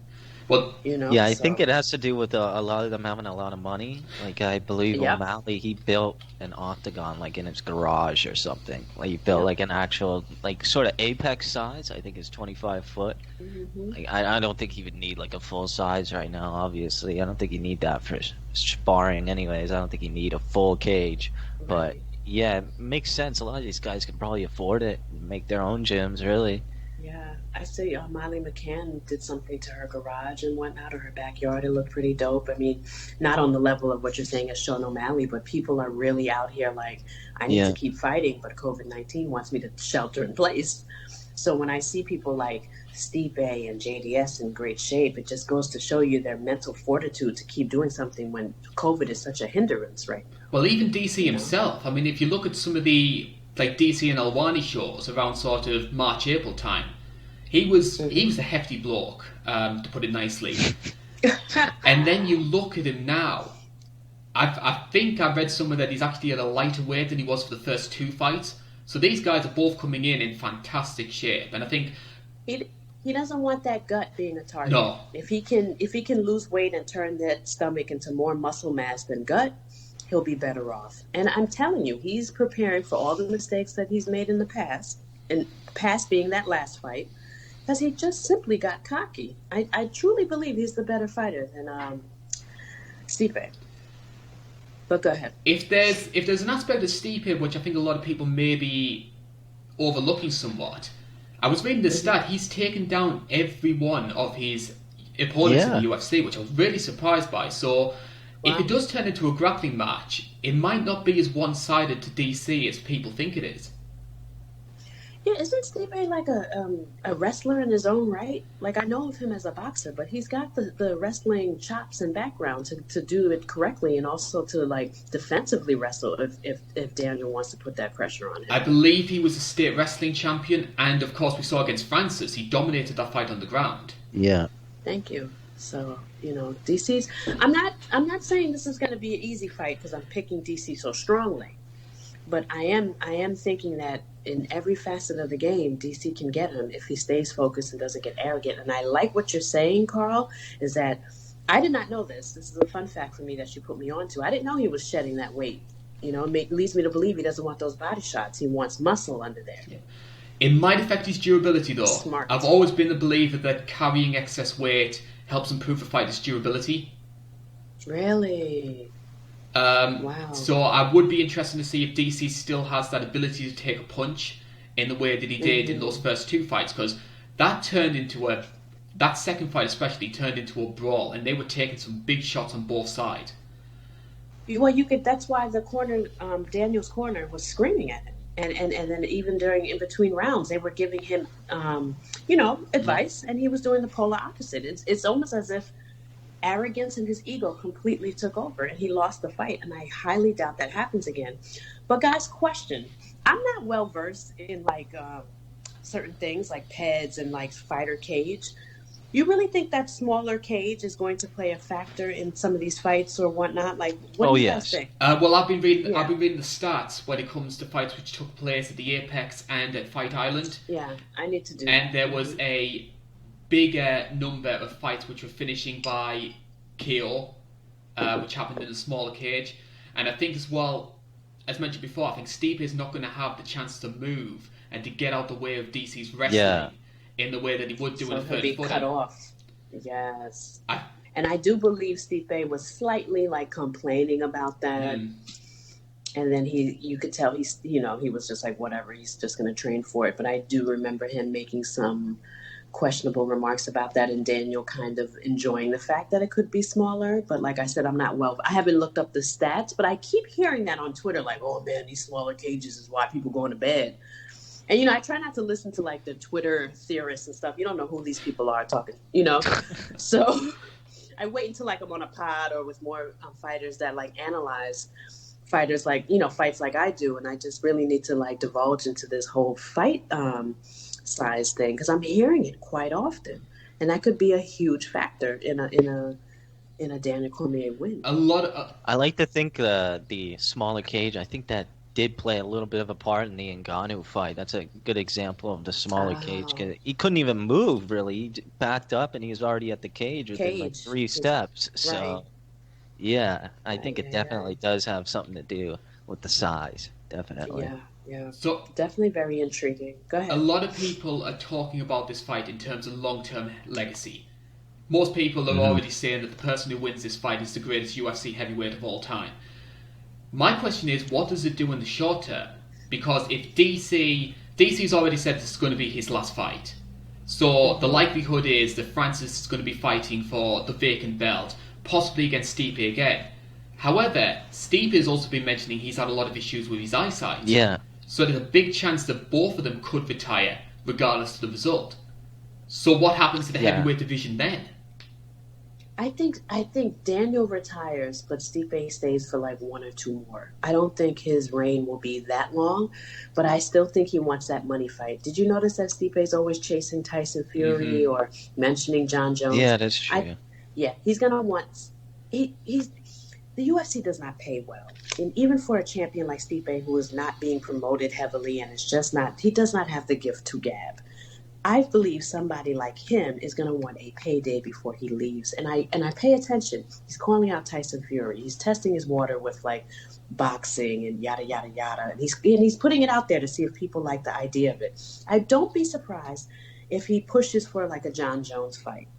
Well, yeah, I think it has to do with a lot of them having a lot of money. Like, I believe O'Malley, he built an octagon, like, in his garage or something. Like, he built, like, an actual, like, sort of apex size. I think it's 25 foot. Mm-hmm. Like, I don't think he would need, like, a full size right now, obviously. I don't think you need that for sparring anyways. I don't think you need a full cage. Right. But, yeah, it makes sense. A lot of these guys can probably afford it and make their own gyms, really. Yeah, I see Molly McCann did something to her garage and whatnot, or her backyard. It looked pretty dope. I mean, not on the level of what you're saying as Sean O'Malley, but people are really out here like, I need to keep fighting, but COVID-19 wants me to shelter in place. So when I see people like Stipe and JDS in great shape, it just goes to show you their mental fortitude to keep doing something when COVID is such a hindrance right now. Well, even DC himself, I mean, if you look at some of the like DC and Alwani shows around sort of March, April time, he was a hefty bloke, to put it nicely. And then you look at him now. I think I read somewhere that he's actually at a lighter weight than he was for the first 2 fights. So these guys are both coming in fantastic shape, and I think he doesn't want that gut being a target. No. If he can lose weight and turn that stomach into more muscle mass than gut, he'll be better off. And I'm telling you, he's preparing for all the mistakes that he's made in the past, and past being that last fight, because he just simply got cocky. I truly believe he's the better fighter than Stipe. But go ahead. If there's an aspect of Stipe which I think a lot of people may be overlooking somewhat, I was reading the stat, he's taken down every one of his opponents in the UFC, which I was really surprised by. So if it does turn into a grappling match, it might not be as one-sided to DC as people think it is. Yeah, isn't Stipe like a wrestler in his own right? Like, I know of him as a boxer, but he's got the wrestling chops and background to do it correctly, and also to like defensively wrestle if Daniel wants to put that pressure on him. I believe he was a state wrestling champion, and of course we saw against Francis, he dominated that fight on the ground. Yeah. Thank you. So, DC's... I'm not saying this is going to be an easy fight because I'm picking DC so strongly. But I am thinking that in every facet of the game, DC can get him if he stays focused and doesn't get arrogant. And I like what you're saying, Karl, is that I did not know this. This is a fun fact for me that you put me on to. I didn't know he was shedding that weight. It leads me to believe he doesn't want those body shots. He wants muscle under there. Yeah. It might affect his durability, though. Smart. I've always been a believer that carrying excess weight helps improve a fighter's durability. Really? Wow. So I would be interested to see if DC still has that ability to take a punch in the way that he did in those first 2 fights, because that second fight especially turned into a brawl, and they were taking some big shots on both sides. Well, that's why the corner, Daniel's corner, was screaming at him. And then even in between rounds, they were giving him, advice, and he was doing the polar opposite. It's almost as if arrogance and his ego completely took over, and he lost the fight. And I highly doubt that happens again. But guys, question: I'm not well versed in certain things like PEDs and like fighter cage. You really think that smaller cage is going to play a factor in some of these fights or whatnot? Like, what do you guys think? Well, I've been reading Yeah. the stats when it comes to fights which took place at the Apex and at Fight Island. Yeah, I need to do And that. there was a bigger number of fights which were finishing by KO, which happened in a smaller cage. And I think as well, as mentioned before, I think Stipe is not going to have the chance to move and to get out the way of DC's wrestling in the way that he would do in a third be footer. cut off. Yes. And I do believe Stipe was slightly like complaining about that. And then you could tell he was just like, whatever, he's just going to train for it. But I do remember him making some questionable remarks about that, and Daniel kind of enjoying the fact that it could be smaller. But like I said, I haven't looked up the stats, but I keep hearing that on Twitter, like, oh man, these smaller cages is why people going to bed. And, I try not to listen to, like, the Twitter theorists and stuff. You don't know who these people are talking, So I wait until, like, I'm on a pod or with more fighters that, like, analyze fighters, like, fights like I do. And I just really need to, like, divulge into this whole fight size thing, because I'm hearing it quite often. And that could be a huge factor in a Daniel Cormier win. I like to think the smaller cage, I think that did play a little bit of a part in the Ngannou fight. That's a good example of the smaller cage. He couldn't even move, really. He backed up, and he was already at the cage within like 3 steps. So, I think it definitely does have something to do with the size. Definitely. Yeah. So definitely very intriguing. Go ahead. A lot of people are talking about this fight in terms of long-term legacy. Most people are already saying that the person who wins this fight is the greatest UFC heavyweight of all time. My question is, what does it do in the short term? Because if DC's already said this is going to be his last fight, so the likelihood is that Francis is going to be fighting for the vacant belt, possibly against Stipe again. However, Stipe has also been mentioning he's had a lot of issues with his eyesight. Yeah. So there's a big chance that both of them could retire, regardless of the result. So what happens to the heavyweight division then? I think Daniel retires, but Stipe stays for like 1 or 2 more. I don't think his reign will be that long, but I still think he wants that money fight. Did you notice that Stipe's always chasing Tyson Fury or mentioning John Jones? Yeah, that's true. He's gonna want. The UFC does not pay well, and even for a champion like Stipe, who is not being promoted heavily and is just not, he does not have the gift to gab. I believe somebody like him is going to want a payday before he leaves. And I pay attention. He's calling out Tyson Fury. He's testing his water with like boxing and yada, yada, yada. And he's putting it out there to see if people like the idea of it. I don't be surprised if he pushes for like a John Jones fight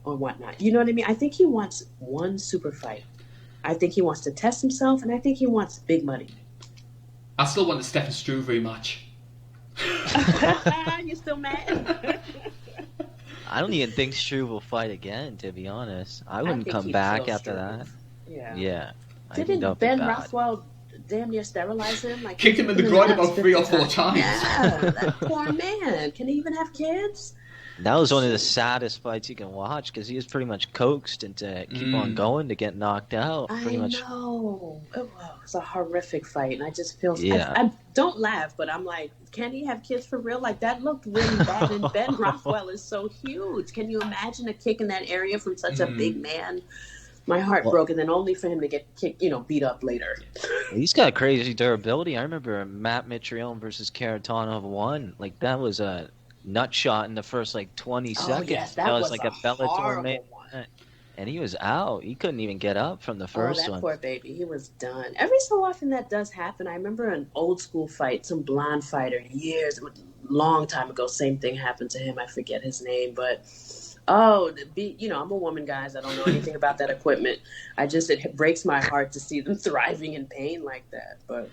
or whatnot. You know what I mean? I think he wants one super fight. I think he wants to test himself, and I think he wants big money. I still want the Stephen Struve rematch. You still mad? I don't even think Struve will fight again, to be honest. I wouldn't come back after that. Yeah. Didn't Ben Rothwell damn near sterilize him? Like, kicked him in the groin about 3 or 4 times. Yeah, that poor man. Can he even have kids? That was one of the saddest fights you can watch, because he was pretty much coaxed into keep on going to get knocked out. I know. It was a horrific fight, and I just feel... Yeah. I don't laugh, but I'm like, can he have kids for real? Like, that looked really bad, and Ben Rothwell is so huge. Can you imagine a kick in that area from such a big man? My heart broke, and then only for him to get kicked, beat up later. He's got crazy durability. I remember Matt Mitrione versus Karatanov 1. Like, that was a nut shot in the first 20 seconds. Yes, that was like a Bellator main event. And he was out. He couldn't even get up from the first one. Poor baby. He was done. Every so often that does happen. I remember an old school fight, some blonde fighter, long time ago, same thing happened to him. I forget his name, but I'm a woman, guys. I don't know anything about that equipment. It breaks my heart to see them thriving in pain like that. But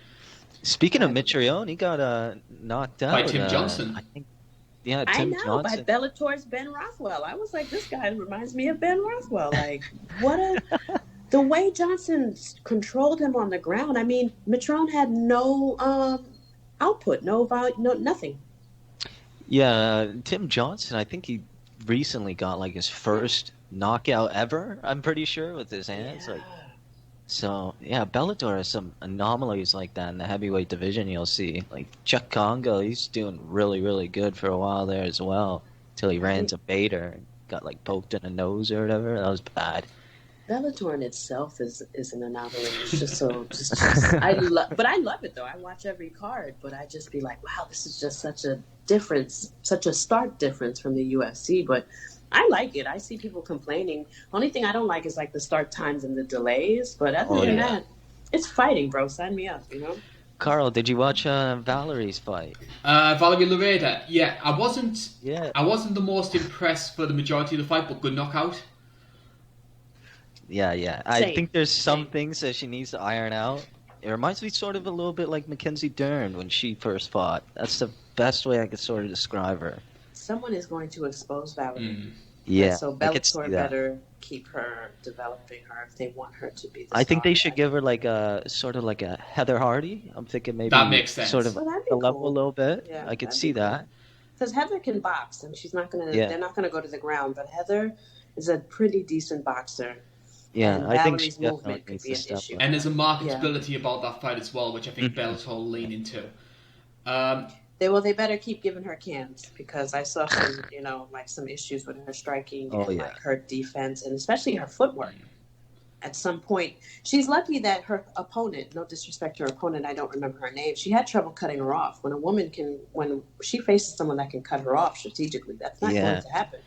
speaking of Mitrione, he got knocked out by Tim Johnson. I think. Yeah, Tim Johnson. By Bellator's Ben Rothwell. I was like, this guy reminds me of Ben Rothwell. Like, the way Johnson controlled him on the ground. I mean, Mitrione had no output, nothing. Yeah, Tim Johnson, I think he recently got his first knockout ever, I'm pretty sure, with his hands. Yeah. So, yeah, Bellator has some anomalies like that in the heavyweight division you'll see. Like Chuck Congo, he's doing really, really good for a while there as well, until he ran into Bader and got like poked in the nose or whatever. That was bad. Bellator in itself is an anomaly. It's just so but I love it though. I watch every card, but I just be like, wow, this is just such a difference, such a stark difference from the UFC. But I like it. I see people complaining. Only thing I don't like is like the start times and the delays. But other than that, it's fighting, bro. Sign me up, you know. Karl, did you watch Valerie's fight? Valerie Loreda. Yeah, I wasn't the most impressed for the majority of the fight, but good knockout. Yeah. I think there's some things that she needs to iron out. It reminds me sort of a little bit like Mackenzie Dern when she first fought. That's the best way I could sort of describe her. Someone is going to expose Valerie. Yeah, so Bellator better keep her, developing her if they want her to be the I think star. they should give her like a sort of like a Heather Hardy. I'm thinking maybe that makes sense. Sort of the level a little bit. Yeah, I could see that. Because Heather can box, and she's not gonna. They're not gonna go to the ground. But Heather is a pretty decent boxer. Yeah, and I think Valerie's movement could be an issue. And there's a marketability about that fight as well, which I think Bellator will lean into. They better keep giving her cans because I saw some, like some issues with her striking and like her defense and especially her footwork. At some point, she's lucky that her opponent, no disrespect to her opponent, I don't remember her name, she had trouble cutting her off. When she faces someone that can cut her off strategically, that's not going to happen.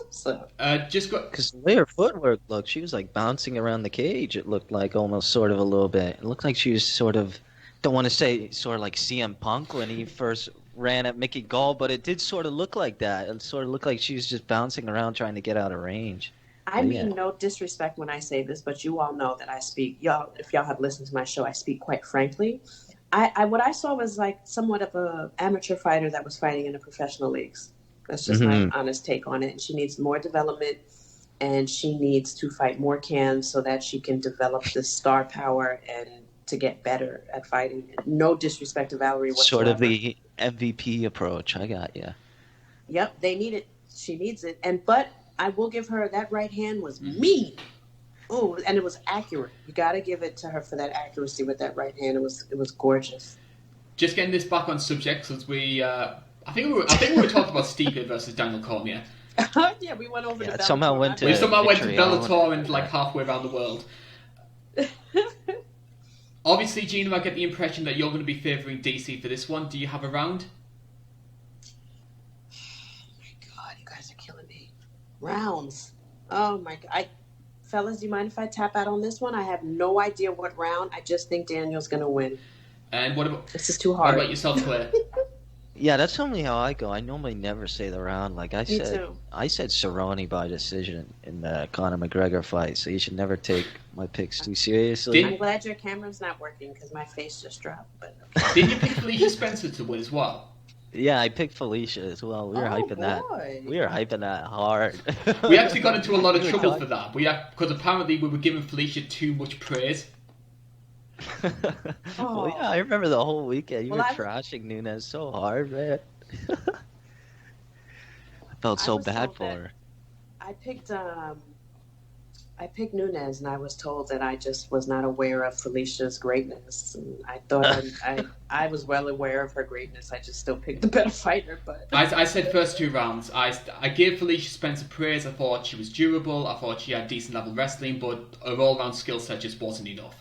So because the way her footwork looked, she was like bouncing around the cage. It looked like almost sort of a little bit. It looked like she was sort of, don't want to say sort of like CM Punk when he first ran at Mickey Gall, but it did sort of look like that. It sort of looked like she was just bouncing around trying to get out of range. I mean, no disrespect when I say this, but you all know that I speak. If y'all have listened to my show, I speak quite frankly. What I saw was like somewhat of a amateur fighter that was fighting in the professional leagues. That's just my honest take on it. And she needs more development, and she needs to fight more cans so that she can develop the star power and to get better at fighting. No disrespect to Valerie whatsoever. Sort of the MVP approach. I got you. Yep, they need it. She needs it. But I will give her that right hand was mean. Oh, and it was accurate. You got to give it to her for that accuracy with that right hand. It was gorgeous. Just getting this back on subject, because I think we were talking about Stipe versus Daniel Cormier. Yeah, we went over to Bellator. We somehow went to Bellator and like halfway around the world. Obviously, Gina, I get the impression that you're going to be favouring DC for this one. Do you have a round? Oh my God, you guys are killing me. Rounds. Oh my God. Fellas, do you mind if I tap out on this one? I have no idea what round. I just think Daniel's going to win. And what about... This is too hard. What about yourself, Claire? Yeah, that's normally how I go. I normally never say the round. Like I said Cerrone by decision in the Conor McGregor fight, so you should never take my picks too seriously. I'm glad your camera's not working because my face just dropped. But Didn't you pick Felicia Spencer to win as well? Yeah, I picked Felicia as well. We were hyping that. We were hyping that hard. We actually got into a lot of trouble for that. Because apparently we were giving Felicia too much praise. Well, yeah, I remember the whole weekend. You were trashing Nunes so hard, man. I felt so bad for her. I picked Nunes, and I was told that I just was not aware of Felicia's greatness. And I thought I was well aware of her greatness. I just still picked the better fighter. But I said first two rounds. I gave Felicia Spencer praise. I thought she was durable. I thought she had decent level wrestling, but her all-round skill set just wasn't enough.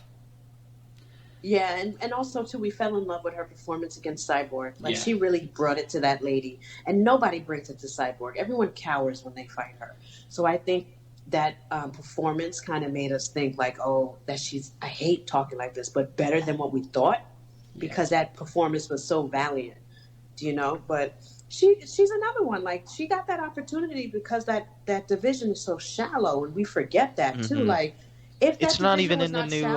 Yeah, and also, too, we fell in love with her performance against Cyborg. She really brought it to that lady. And nobody brings it to Cyborg. Everyone cowers when they fight her. So I think that performance kind of made us think like, I hate talking like this, but better than what we thought because that performance was so valiant, But she's another one. Like, she got that opportunity because that division is so shallow, and we forget that, too. Like, it's not even in the new.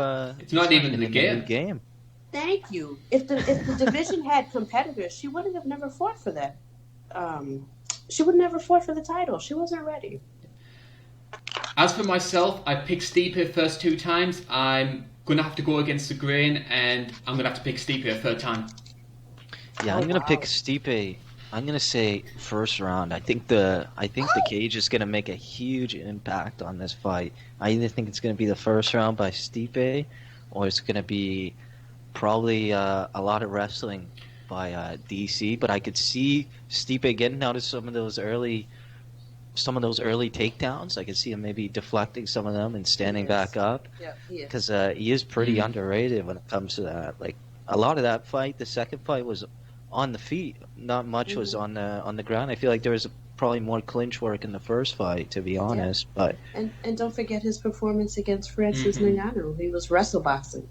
It's not even in the game. Thank you. If the division had competitors, she wouldn't have never fought for that. She would never fought for the title. She wasn't ready. As for myself, I picked Stipe first two times. I'm gonna have to go against the grain, and I'm gonna have to pick Stipe a third time. Yeah, I'm gonna pick Stipe. I'm gonna say first round. I think the cage is gonna make a huge impact on this fight. I either think it's gonna be the first round by Stipe, or it's gonna be probably a lot of wrestling by DC. But I could see Stipe getting out of some of those early some of those early takedowns. I can see him maybe deflecting some of them and standing back up. Yeah, he is. Because he is pretty underrated when it comes to that. Like a lot of that fight, the second fight was on the feet. Not much was on the ground. I feel like there was probably more clinch work in the first fight, to be honest. But and don't forget his performance against Francis Ngannou. He was wrestle boxing.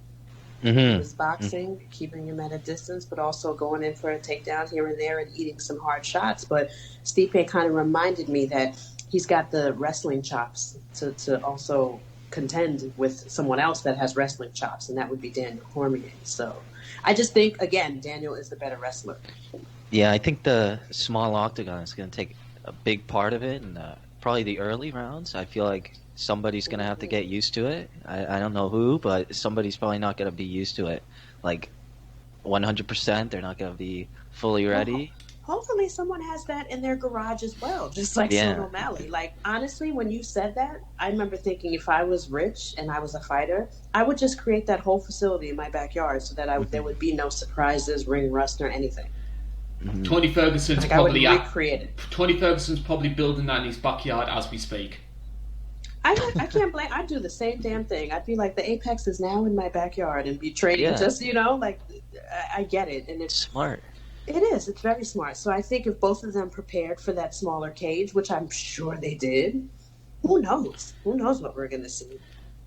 He was boxing, keeping him at a distance, but also going in for a takedown here and there and eating some hard shots. But Stipe kind of reminded me that he's got the wrestling chops to also contend with someone else that has wrestling chops, and that would be Daniel Cormier. So I just think, again, Daniel is the better wrestler. Yeah, I think the small octagon is going to take a big part of it, and probably the early rounds. I feel like somebody's going to have to get used to it. I don't know who, but somebody's probably not going to be used to it. Like 100%, they're not going to be fully ready. Hopefully someone has that in their garage as well, just like Sean O'Malley. Like, honestly, when you said that, I remember thinking if I was rich and I was a fighter, I would just create that whole facility in my backyard so that there would be no surprises, ring rust, or anything. Tony Ferguson's recreate it. Tony Ferguson's probably building that in his backyard as we speak. I can't blame. I'd do the same damn thing. I'd be like, the Apex is now in my backyard and be training just, like, I get it. And it's smart. It is. It's very smart. So I think if both of them prepared for that smaller cage, which I'm sure they did, who knows? Who knows what we're going to see?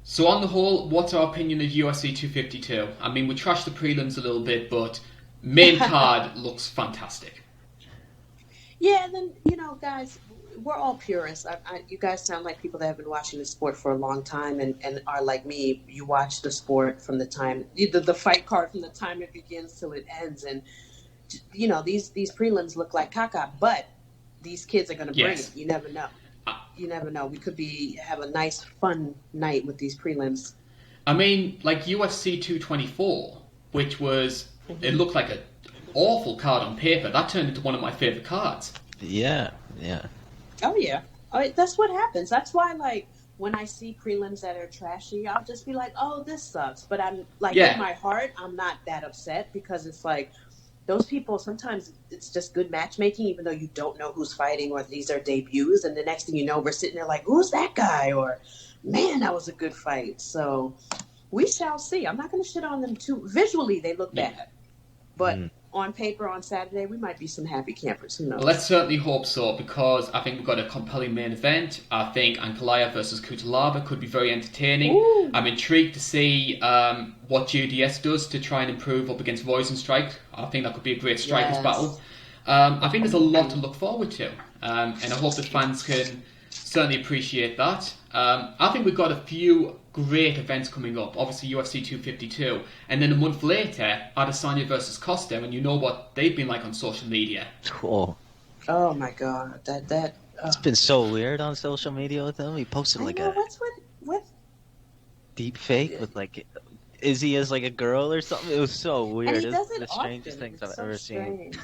So on the whole, what's our opinion of UFC 252? I mean, we trashed the prelims a little bit, but main card looks fantastic. Yeah, and then, guys, we're all purists. You guys sound like people that have been watching the sport for a long time and are like me. You watch the sport from the time, the fight card from the time it begins till it ends. And, these prelims look like caca, but these kids are going to bring it. You never know. You never know. We could have a nice, fun night with these prelims. I mean, like UFC 224, which was, it looked like an awful card on paper. That turned into one of my favorite cards. Yeah. Oh, yeah. That's what happens. That's why, like, when I see prelims that are trashy, I'll just be like, oh, this sucks. But I'm, like, in my heart, I'm not that upset because it's like, those people, sometimes it's just good matchmaking, even though you don't know who's fighting or these are debuts. And the next thing you know, we're sitting there like, who's that guy? Or, man, that was a good fight. So we shall see. I'm not going to shit on them too. Visually, they look bad. But on paper, on Saturday, we might be some happy campers. Who knows? Let's certainly hope so, because I think we've got a compelling main event. I think Ankalaev versus Cutelaba could be very entertaining. Ooh. I'm intrigued to see what JDS does to try and improve up against Rozenstruik. I think that could be a great strikers battle. I think there's a lot to look forward to, and I hope that fans can certainly appreciate that. I think we've got a few great events coming up. Obviously UFC 252, and then a month later Adesanya versus Costa, and you know what they've been like on social media. Cool. Oh my god, that it's been so weird on social media with him. He posted like what's with deep fake with like Izzy as like a girl or something. It was so weird. And he does it the strangest things I've ever seen.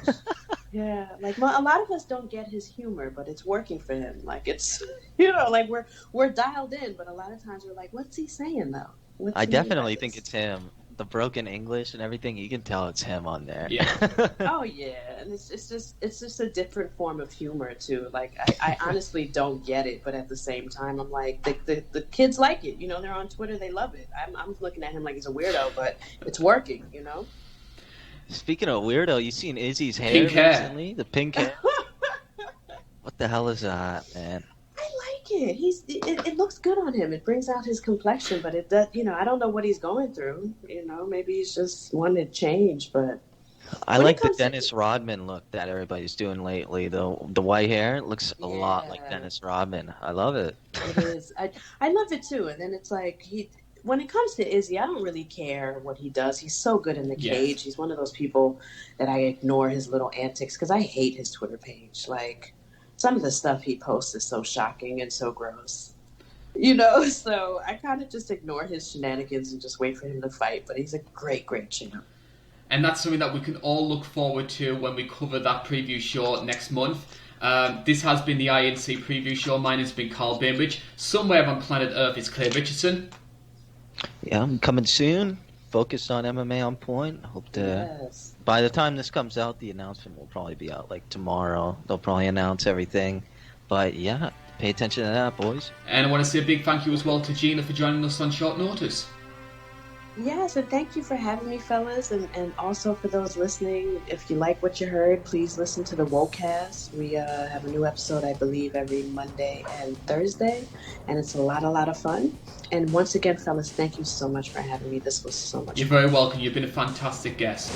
Yeah, like a lot of us don't get his humor, but it's working for him. Like it's like we're dialed in, but a lot of times we're like, what's he saying though? I definitely think it's him. The broken English and everything, you can tell it's him on there. Yeah. Oh yeah, and it's just a different form of humor too. Like I honestly don't get it, but at the same time, I'm like the kids like it. They're on Twitter, they love it. I'm looking at him like he's a weirdo, but it's working. Speaking of weirdo, you seen Izzy's hair pink recently? Hair. The pink hair. What the hell is that, man? I like it. It looks good on him. It brings out his complexion, but it does. I don't know what he's going through. Maybe he's just wanted change. But I like the Dennis Rodman look that everybody's doing lately. The white hair looks a lot like Dennis Rodman. I love it. It is. I love it too. And then it's like when it comes to Izzy, I don't really care what he does. He's so good in the cage. He's one of those people that I ignore his little antics because I hate his Twitter page. Like, some of the stuff he posts is so shocking and so gross. So I kind of just ignore his shenanigans and just wait for him to fight. But he's a great, great champ. And that's something that we can all look forward to when we cover that preview show next month. This has been the INC preview show. Mine has been Karl Bainbridge. Somewhere on planet Earth is Clay Richardson. Yeah, I'm coming soon. Focused on MMA on point. Hope to. By the time this comes out, the announcement will probably be out like tomorrow. They'll probably announce everything. But yeah, pay attention to that, boys. And I want to say a big thank you as well to Gina for joining us on short notice. Yes, and thank you for having me, fellas, and also for those listening. If you like what you heard, please listen to the Wocast. We have a new episode, I believe, every Monday and Thursday, and it's a lot of fun. And once again, fellas, thank you so much for having me. This was so much fun. You're very welcome. You've been a fantastic guest.